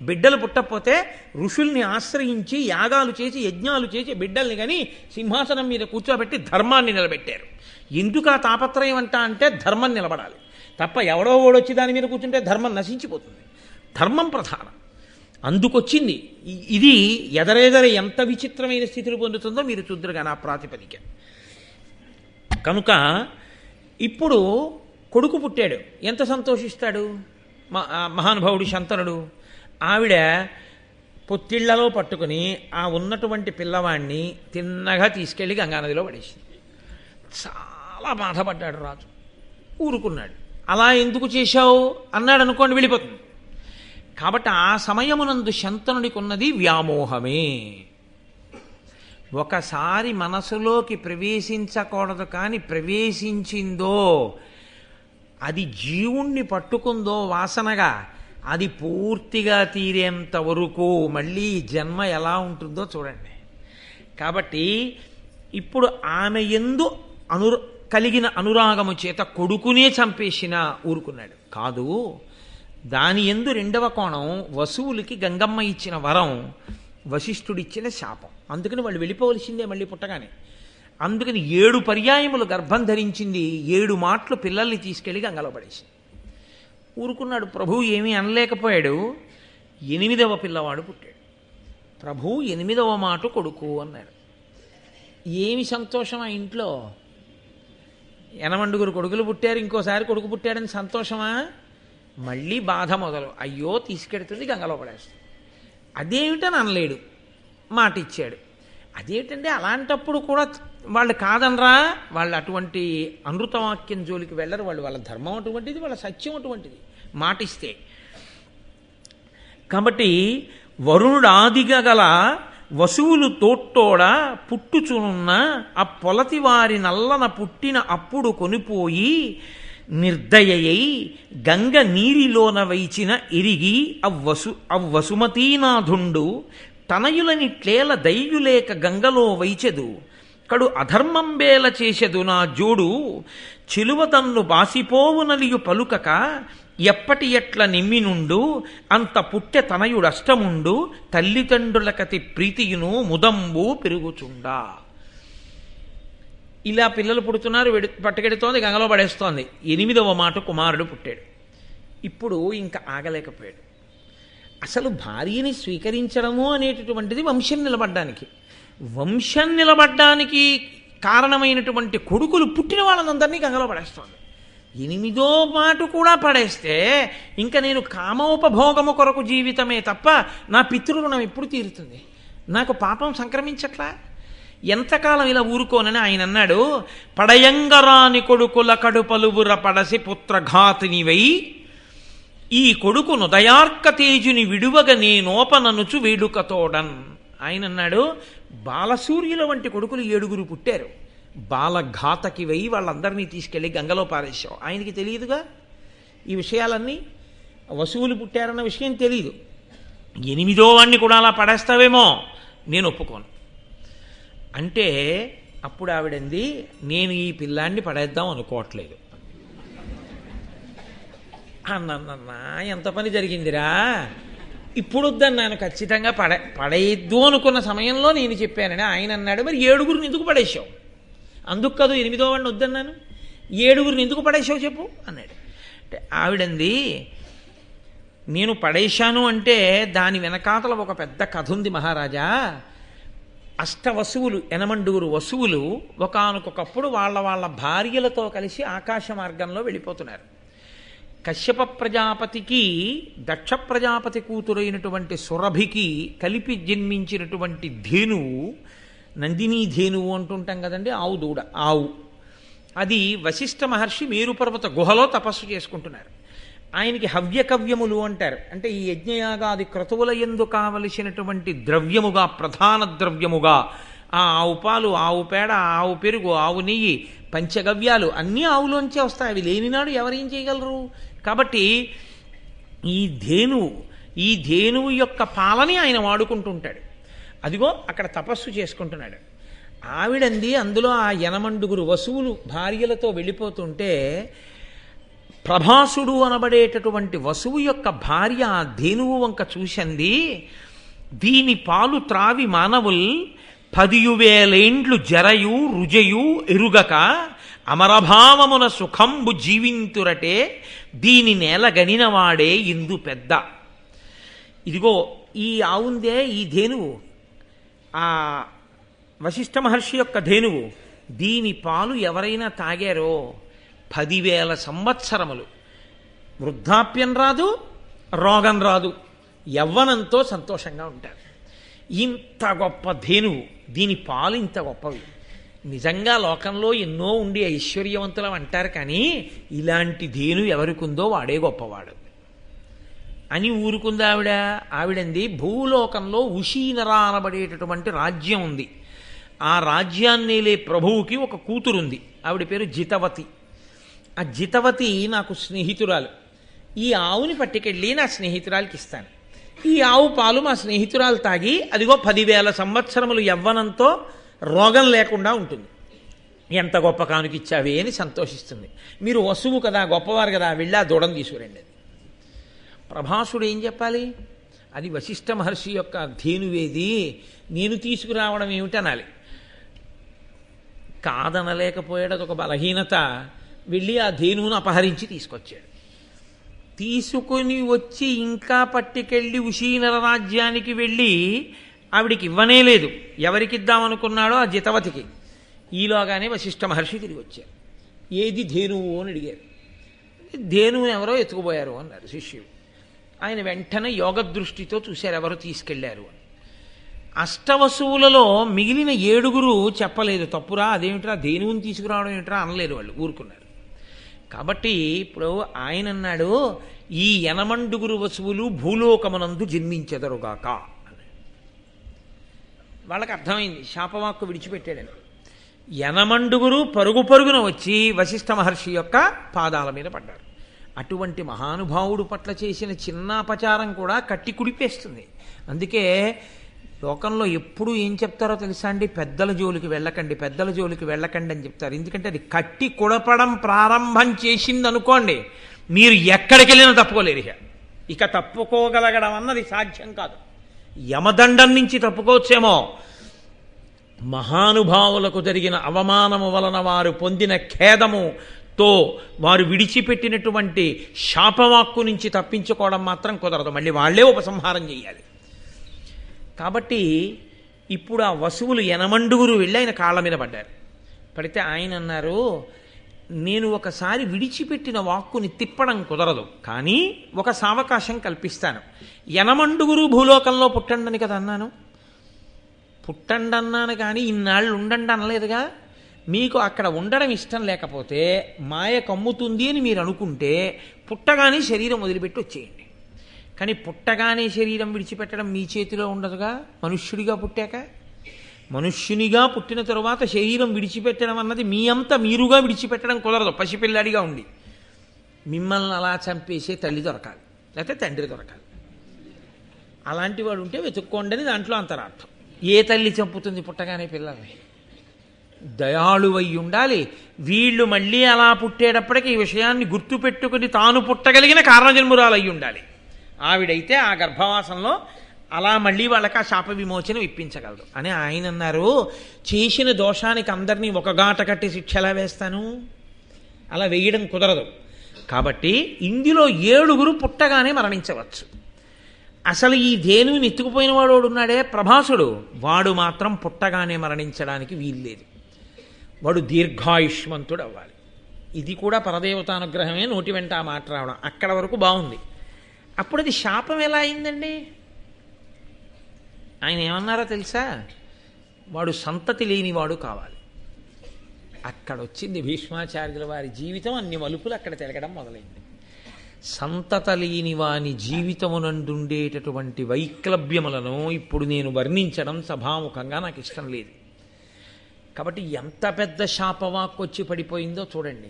బిడ్డలు పుట్టకపోతే ఋషుల్ని ఆశ్రయించి యాగాలు చేసి యజ్ఞాలు చేసి బిడ్డల్ని కానీ సింహాసనం మీద కూర్చోబెట్టి ధర్మాన్ని నిలబెట్టారు. ఎందుకు ఆ తాపత్రయం అంటే ధర్మం నిలబడాలి తప్ప ఎవడో ఓడొచ్చి దాని మీద కూర్చుంటే ధర్మం నశించిపోతుంది. ధర్మం ప్రధానం. అందుకొచ్చింది ఇది. ఎదరెదర ఎంత విచిత్రమైన స్థితిని పొందుతుందో మీరు చూద్దరుగా నా ప్రాతిపదిక. కనుక ఇప్పుడు కొడుకు పుట్టాడు, ఎంత సంతోషిస్తాడు మహానుభావుడు శంతనుడు. ఆవిడ పొత్తిళ్లలో పట్టుకుని ఆ ఉన్నటువంటి పిల్లవాడిని తిన్నగా తీసుకెళ్ళి గంగానదిలో పడేసింది. చాలా బాధపడ్డాడు రాజు, ఊరుకున్నాడు. అలా ఎందుకు చేశావు అన్నాడు అనుకోండి, వెళ్ళిపోతుంది. కాబట్టి ఆ సమయమునందు శంతనుడికి ఉన్నది వ్యామోహమే. ఒకసారి మనసులోకి ప్రవేశించకూడదు, కానీ ప్రవేశించిందో అది జీవుణ్ణి పట్టుకుందో వాసనగా అది పూర్తిగా తీరేంత వరకు మళ్ళీ జన్మ ఎలా ఉంటుందో చూడండి. కాబట్టి ఇప్పుడు ఆమె యందు కలిగిన అనురాగము చేత కొడుకునే చంపేసినా ఊరుకున్నాడు కాదు. దాని యందు రెండవ కోణం వసువులకి గంగమ్మ ఇచ్చిన వరం, వశిష్ఠుడిచ్చిన శాపం. అందుకని వాళ్ళు వెళ్ళిపోవలసిందే మళ్ళీ పుట్టగానే. అందుకని 7 పర్యాయములు గర్భం ధరించింది, 7 మాటలు పిల్లల్ని తీసుకెళ్ళి గంగలో పడేసింది. ఊరుకున్నాడు ప్రభువు, ఏమీ అనలేకపోయాడు. 8వ పిల్లవాడు పుట్టాడు. ప్రభు 8వ మాట కొడుకు అన్నాడు. ఏమి సంతోషం ఆ ఇంట్లో! 8 కొడుకులు పుట్టారు, ఇంకోసారి కొడుకు పుట్టాడని సంతోషమా? మళ్ళీ బాధ మొదలు. అయ్యో తీసుకెడుతుంది, గంగలో పడేస్తుంది. అదేమిటని అనలేడు, మాట ఇచ్చాడు. అదేమిటంటే అలాంటప్పుడు కూడా వాళ్ళు కాదనరా, వాళ్ళు అటువంటి అనృతవాక్యం జోలికి వెళ్ళరు. వాళ్ళ ధర్మం అటువంటిది, వాళ్ళ సత్యం అటువంటిది, మాటిస్తే. కాబట్టి వరుణుడు ఆదిగా గల వసువులు తోట్టోడ పుట్టుచునున్న ఆ పొలతి వారి నల్లన పుట్టిన అప్పుడు కొనిపోయి నిర్దయయై గంగ నీరిలోన వైచిన ఎరిగి అవ్వసుమతీనాథుండు తనయులనిట్లేల దయ్యులేక గంగలో వైచెదు కడు అధర్మంబేల చేసెదు నా జోడు చిలువతన్ను బాసిపోవునలియు పలుకక ఎప్పటి ఎట్ల నిమ్మినుండు అంత పుట్టె తనయుడష్టముండు తల్లిదండ్రులకతి ప్రీతియును ముదంబు పెరుగుచుండా. ఇలా పిల్లలు పుడుతున్నారు, పట్టుకెడుతోంది, గంగలో పడేస్తోంది. 8వ మాట కుమారుడు పుట్టాడు. ఇప్పుడు ఇంకా ఆగలేకపోయాడు. అసలు భార్యని స్వీకరించడము అనేటటువంటిది వంశం నిలబడ్డానికి. వంశం నిలబడ్డానికి కారణమైనటువంటి కొడుకులు పుట్టిన వాళ్ళందరినీ గంగలో పడేస్తోంది. 8వ మాట కూడా పడేస్తే ఇంకా నేను కామోపభోగము కొరకు జీవితమే తప్ప నా పితృరుణం ఎప్పుడు తీరుతుంది? నాకు పాపం సంక్రమించట్లా? ఎంతకాలం ఇలా ఊరుకోనని ఆయన అన్నాడు. పడయంగరాని కొడుకుల కడుపలువుర పడసి పుత్రఘాతినివై ఈ కొడుకును దయార్క తేజుని విడువగ నేనోపననుచు వేడుకతోడన్. ఆయన అన్నాడు, బాలసూర్యుల వంటి కొడుకులు 7 పుట్టారు, బాలఘాతకివై వాళ్ళందరినీ తీసుకెళ్ళి గంగలో పారేశావు. ఆయనకి తెలియదుగా ఈ విషయాలన్నీ. వసువులు పుట్టారన్న విషయం తెలియదు. 8వ వాడిని కూడా అలా పడేస్తావేమో, నేను ఒప్పుకోను అంటే అప్పుడు ఆవిడంది, నేను ఈ పిల్లాన్ని పడేద్దాం అనుకోవట్లేదు అన్నన్నా. ఎంత పని జరిగిందిరా! ఇప్పుడు వద్దన్నాను, ఖచ్చితంగా పడేయద్దు అనుకున్న సమయంలో నేను చెప్పానని ఆయన అన్నాడు. మరి 7 ఎందుకు పడేసావు? అందుకు కాదు 8వ వాడిని వద్దన్నాను. 7 ఎందుకు పడేసావు చెప్పు అన్నాడు. అంటే ఆవిడంది, నేను పడేశాను అంటే దాని వెనకాతల ఒక పెద్ద కథ ఉంది మహారాజా. అష్టవసువులు 8 వసువులు ఒకానొకప్పుడు వాళ్ళ భార్యలతో కలిసి ఆకాశ మార్గంలో వెళ్ళిపోతున్నారు. కశ్యప ప్రజాపతికి దక్ష ప్రజాపతి కూతురైనటువంటి సురభికి కలిపి జన్మించినటువంటి ధేనువు, నందినీ ధేనువు అంటుంటాం కదండి, ఆవు దూడ, ఆవు. అది వశిష్ఠ మహర్షి మేరుపర్వత గుహలో తపస్సు చేసుకుంటున్నారు. ఆయనకి హవ్యకవ్యములు అంటారు. అంటే ఈ యజ్ఞయాగాది క్రతువుల యందు కావలసినటువంటి ద్రవ్యముగా, ప్రధాన ద్రవ్యముగా ఆ ఆవు పాలు, ఆవు పేడ, ఆవు పెరుగు, ఆవు నెయ్యి, పంచగవ్యాలు అన్నీ ఆవులోంచే వస్తాయి. అవి లేనినాడు ఎవరేం చేయగలరు? కాబట్టి ఈ ధేనువు యొక్క పాలని ఆయన వాడుకుంటుంటాడు. అదిగో అక్కడ తపస్సు చేసుకుంటున్నాడు. ఆవిడంది, అందులో ఆ 8 వసువులు భార్యలతో వెళ్ళిపోతుంటే ప్రభాసుడు అనబడేటటువంటి వసువు యొక్క భార్య ఆ ధేనువు వంక చూసింది. దీని పాలు త్రావి మానవుల్ 10,000 జరయు రుజయు ఎరుగక అమరభావమున సుఖంబు జీవింతురటే దీని నేల గనినవాడే ఇందు పెద్ద. ఇదిగో ఈ ఆవుందే, ఈ ధేనువు, ఆ వశిష్ఠ మహర్షి యొక్క ధేనువు, దీని పాలు ఎవరైనా తాగారో 10,000 సంవత్సరములు వృద్ధాప్యం రాదు, రోగం రాదు, యవ్వనంతో సంతోషంగా ఉంటారు. ఇంత గొప్ప ధేనువు, దీని పాలు ఇంత గొప్పవి. నిజంగా లోకంలో ఎన్నో ఉండి ఐశ్వర్యవంతులం అంటారు, కానీ ఇలాంటి ధేను ఎవరికుందో వాడే గొప్పవాడు అని ఊరుకుంది ఆవిడ. ఆవిడంది, భూలోకంలో ఉషీనరా అనబడేటటువంటి రాజ్యం ఉంది. ఆ రాజ్యాన్నేలే ప్రభువుకి ఒక కూతురుంది. ఆవిడ పేరు జితవతి. ఆ జితవతి నాకు స్నేహితురాలు. ఈ ఆవుని పట్టుకెళ్ళి నా స్నేహితురాలకి ఇస్తాను. ఈ ఆవు పాలు మా స్నేహితురాలు తాగి అదిగో 10,000 సంవత్సరములు యవ్వనంతో రోగం లేకుండా ఉంటుంది. ఎంత గొప్ప కానుకిచ్చావే అని సంతోషిస్తుంది. మీరు వసువు కదా, గొప్పవారు కదా, వెళ్ళి ఆ దూడను తీసుకురండి. ప్రభాసుడు ఏం చెప్పాలి? అది వశిష్ఠ మహర్షి యొక్క ధేనువేది, నేను తీసుకురావడం ఏమిటి అనాలి. కాదనలేకపోయాడు, అదొక బలహీనత. వెళ్ళి ఆ ధేనువును అపహరించి తీసుకొచ్చాడు. తీసుకుని వచ్చి ఇంకా పట్టుకెళ్ళి ఉషీనర రాజ్యానికి వెళ్ళి ఆవిడికి ఇవ్వనే లేదు. ఎవరికిద్దామనుకున్నాడో ఆ జితవతికి. ఈలోగానే వశిష్ఠ మహర్షి తిరిగి వచ్చారు. ఏది ధేనువు అని అడిగారు. ధేనువుని ఎవరో ఎత్తుకుపోయారు అన్నారు శిష్యుడు. ఆయన వెంటనే యోగదృష్టితో చూశారు ఎవరు తీసుకెళ్లారు అని. అష్టవసువులలో మిగిలిన 7 చెప్పలేదు. తప్పురా, అదేమిట్రా, ధేనువుని తీసుకురావడం ఏమిట్రా అనలేరు, వాళ్ళు ఊరుకున్నారు. కాబట్టి ఇప్పుడు ఆయన అన్నాడు, ఈ 8 వసువులు భూలోకమునందు జన్మించెదరుగాక అని. వాళ్ళకి అర్థమైంది, శాపవాక్కు విడిచిపెట్టాడని. 8 పరుగు పరుగున వచ్చి వశిష్ఠ మహర్షి యొక్క పాదాల మీద పడ్డారు. అటువంటి మహానుభావుడు పట్ల చేసిన చిన్న అపచారం కూడా కట్టి కుడిపేస్తుంది. అందుకే లోకంలో ఎప్పుడు ఏం చెప్తారో తెలుసా అండి? పెద్దల జోలికి వెళ్ళకండి, పెద్దల జోలికి వెళ్ళకండి అని చెప్తారు. ఎందుకంటే అది కట్టి కుడపడం ప్రారంభం చేసింది అనుకోండి, మీరు ఎక్కడికి వెళ్ళినా తప్పుకోలేరు. ఇక తప్పుకోగలగడం అన్నది సాధ్యం కాదు. యమదండం నుంచి తప్పుకోవచ్చేమో, మహానుభావులకు జరిగిన అవమానము వలన వారు పొందిన ఖేదముతో వారు విడిచిపెట్టినటువంటి శాపవాక్కు నుంచి తప్పించుకోవడం మాత్రం కుదరదు. మళ్ళీ వాళ్లే ఉపసంహారం చేయాలి. కాబట్టి ఇప్పుడు ఆ వసువులు 8 వెళ్ళి ఆయన కాళ్ళ మీద పడ్డారు. పడితే ఆయన అన్నారు, నేను ఒకసారి విడిచిపెట్టిన వాక్కుని తిప్పడం కుదరదు, కానీ ఒక సావకాశం కల్పిస్తాను. 8 భూలోకంలో పుట్టండని కదా అన్నాను. పుట్టండి అన్నాను కానీ ఇన్నాళ్ళు ఉండండి అనలేదుగా. మీకు అక్కడ ఉండడం ఇష్టం లేకపోతే మాయ కమ్ముతుంది అని మీరు అనుకుంటే పుట్టగానే శరీరం వదిలిపెట్టి వచ్చేయండి. కానీ పుట్టగానే శరీరం విడిచిపెట్టడం మీ చేతిలో ఉండదుగా. మనుష్యుడిగా పుట్టాక, మనుష్యునిగా పుట్టిన తరువాత శరీరం విడిచిపెట్టడం అన్నది మీ అంతా మీరుగా విడిచిపెట్టడం కుదరదు. పసిపిల్లాడిగా ఉండి మిమ్మల్ని అలా చంపేసే తల్లి దొరకాలి, లేకపోతే తండ్రి దొరకాలి. అలాంటి వాడు ఉంటే వెతుక్కోండి అని దాంట్లో అంతరార్థం. ఏ తల్లి చంపుతుంది పుట్టగానే పిల్లల్ని? దయాళువై ఉండాలి. వీళ్ళు మళ్ళీ అలా పుట్టేటప్పటికి ఈ విషయాన్ని గుర్తుపెట్టుకుని తాను పుట్టగలిగిన కారణజన్మురాలై ఉండాలి. ఆవిడైతే ఆ గర్భవాసంలో అలా మళ్ళీ వాళ్ళకి ఆ శాప విమోచనం ఇప్పించగలరు అని ఆయన అన్నారు. చేసిన దోషానికి అందరినీ ఒక గాట కట్టి శిక్ష ఎలా వేస్తాను? అలా వేయడం కుదరదు. కాబట్టి ఇందులో 7 పుట్టగానే మరణించవచ్చు. అసలు ఈ ధేనువుని ఎత్తుకుపోయిన వాడు ఉన్నాడే ప్రభాసుడు, వాడు మాత్రం పుట్టగానే మరణించడానికి వీల్లేదు. వాడు దీర్ఘాయుష్మంతుడు అవ్వాలి. ఇది కూడా పరదేవతానుగ్రహమే, నోటి వెంట ఆ మాట రావడం. అక్కడ వరకు బాగుంది. అప్పుడు అది శాపం ఎలా అయిందండి? ఆయన ఏమన్నారో తెలుసా? వాడు సంతతి లేనివాడు కావాలి. అక్కడ వచ్చింది భీష్మాచార్యుల వారి జీవితం, అన్ని మలుపులు అక్కడ తిరగడం మొదలైంది. సంతత లేని వాని జీవితమునందుండేటటువంటి వైక్లభ్యములను ఇప్పుడు నేను వర్ణించడం సభాముఖంగా నాకు ఇష్టం లేదు. కాబట్టి ఎంత పెద్ద శాపవాక్కు వచ్చి పడిపోయిందో చూడండి.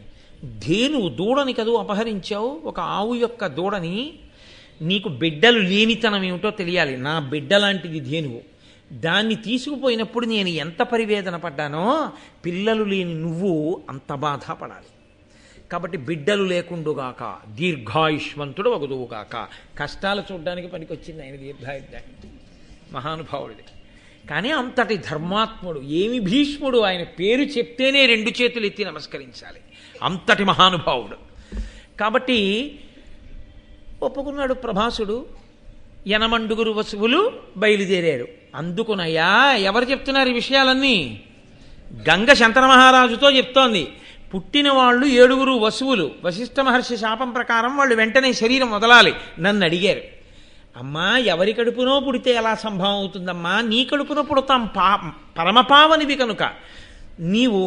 ధేనువు దూడని కదూ అపహరించావు, ఒక ఆవు యొక్క దూడని. నీకు బిడ్డలు లేనితనం ఏమిటో తెలియాలి. నా బిడ్డ లాంటిది ధేనువు. దాన్ని తీసుకుపోయినప్పుడు నేను ఎంత పరివేదన పడ్డానో, పిల్లలు లేని నువ్వు అంత బాధపడాలి. కాబట్టి బిడ్డలు లేకుండుగాక, దీర్ఘాయుష్మంతుడు వగుదువుగాక. కష్టాలు చూడడానికి పనికొచ్చింది ఆయన దీర్ఘాయుద్ధానికి, మహానుభావుడిది. కానీ అంతటి ధర్మాత్ముడు, ఏమి భీష్ముడు, ఆయన పేరు చెప్తేనే 2 చేతులు ఎత్తి నమస్కరించాలి, అంతటి మహానుభావుడు. కాబట్టి ఒప్పుకున్నాడు ప్రభాసుడు. 8 వసువులు బయలుదేరారు. అందుకునయ్యా ఎవరు చెప్తున్నారు ఈ విషయాలన్నీ? గంగ శంతన మహారాజుతో చెప్తోంది. పుట్టిన వాళ్ళు 7 వసువులు. వశిష్ఠ మహర్షి శాపం ప్రకారం వాళ్ళు వెంటనే శరీరం వదలాలి. నన్ను అడిగారు, అమ్మా ఎవరి కడుపునో పుడితే ఎలా సంభవం అవుతుందమ్మా? నీ కడుపునో పుడతాం, పరమపావనివి కనుక నీవు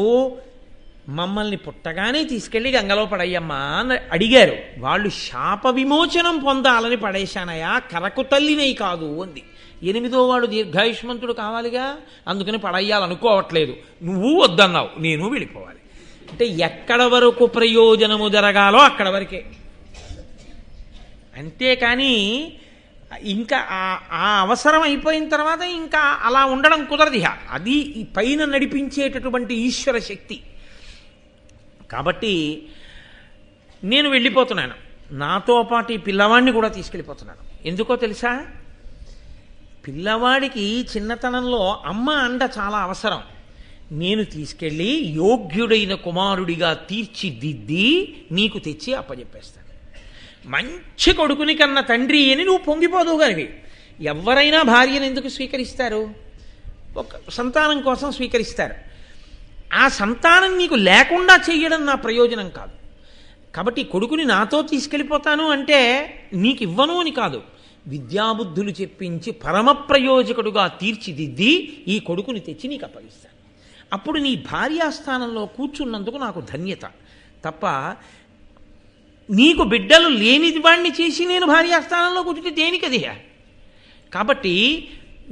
మమ్మల్ని పుట్టగానే తీసుకెళ్ళి గంగలో పడయ్యమ్మా అని అడిగారు. వాళ్ళు శాప విమోచనం పొందాలని పడేశానయా, కరకు తల్లినై కాదు అంది. 8వ వాడు దీర్ఘాయుష్మంతుడు కావాలిగా, అందుకని పడయ్యాలనుకోవట్లేదు. నువ్వు వద్దన్నావు, నేను వెళ్ళిపోవాలి. అంటే ఎక్కడ వరకు ప్రయోజనము జరగాలో అక్కడ వరకే. అంతేకాని ఇంకా ఆ అవసరం అయిపోయిన తర్వాత ఇంకా అలా ఉండడం కుదరదు. అది ఈ పైన నడిపించేటటువంటి ఈశ్వర శక్తి. కాబట్టి నేను వెళ్ళిపోతున్నాను, నాతో పాటు ఈ పిల్లవాడిని కూడా తీసుకెళ్ళిపోతున్నాను. ఎందుకో తెలుసా? పిల్లవాడికి చిన్నతనంలో అమ్మ అండ చాలా అవసరం. నేను తీసుకెళ్ళి యోగ్యుడైన కుమారుడిగా తీర్చిదిద్ది నీకు తెచ్చి అప్పచెప్పేస్తాను. మంచి కొడుకుని కన్న తండ్రి అని నువ్వు పొంగిపోదువు. గానివి ఎవరైనా భార్యను ఎందుకు స్వీకరిస్తారు? ఒక సంతానం కోసం స్వీకరిస్తారు. ఆ సంతానం నీకు లేకుండా చేయడం నా ప్రయోజనం కాదు. కాబట్టి కొడుకుని నాతో తీసుకెళ్ళిపోతాను అంటే నీకు ఇవ్వను అని కాదు, విద్యాబుద్ధులు చెప్పించి పరమ ప్రయోజకుడుగా తీర్చిదిద్ది ఈ కొడుకుని తెచ్చి నీకు అప్పగిస్తాను. అప్పుడు నీ భార్యాస్థానంలో కూర్చున్నందుకు నాకు ధన్యత తప్ప, నీకు బిడ్డలు లేనిది వాణ్ణి చేసి నేను భార్యాస్థానంలో కూర్చుంటే దేనికది? కాబట్టి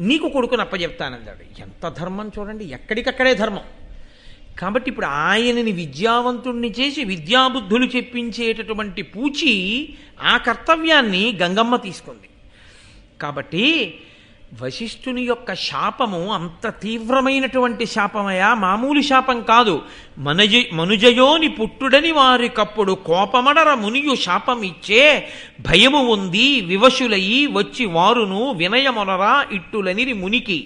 నీకు కొడుకుని అప్పచెప్తానన్నాడు. ఎంత ధర్మం చూడండి, ఎక్కడికక్కడే ధర్మం. కాబట్టి ఇప్పుడు ఆయనని విద్యావంతుణ్ణి చేసి విద్యాబుద్ధులు చెప్పించేటటువంటి పూచి ఆ కర్తవ్యాన్ని గంగమ్మ తీసుకుంది. కాబట్టి వశిష్ఠుని యొక్క శాపము అంత తీవ్రమైనటువంటి శాపమయా, మామూలు శాపం కాదు. మనుజయోని పుట్టుడని వారికప్పుడు కోపమడర మునియు శాపమిచ్చే భయము ఉంది వివశులయి వచ్చి వారును వినయమొనరా ఇట్టులనిరి మునికి.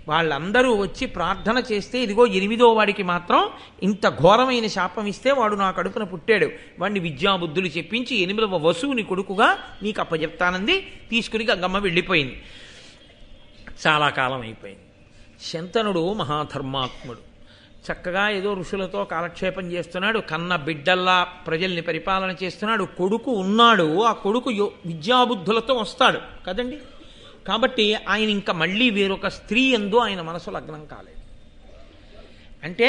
వాళ్ళందరూ వచ్చి ప్రార్థన చేస్తే ఇదిగో 8వ వాడికి మాత్రం ఇంత ఘోరమైన శాపం ఇస్తే వాడు నా కడుపున పుట్టాడు, వాడిని విద్యాబుద్ధులు చెప్పించి 8వ వసువుని కొడుకుగా నీకు అప్పచెప్తానంది. తీసుకుని గంగమ్మ వెళ్ళిపోయింది. చాలా కాలం అయిపోయింది. శంతనుడు మహాధర్మాత్ముడు, చక్కగా ఏదో ఋషులతో కాలక్షేపం చేస్తున్నాడు, కన్న బిడ్డల్లా ప్రజల్ని పరిపాలన చేస్తున్నాడు. కొడుకు ఉన్నాడు, ఆ కొడుకు విద్యాబుద్ధులతో వస్తాడు కదండి. కాబట్టి ఆయన ఇంకా మళ్ళీ వేరొక స్త్రీ యందు ఆయన మనసు లగ్నం కాలేదు. అంటే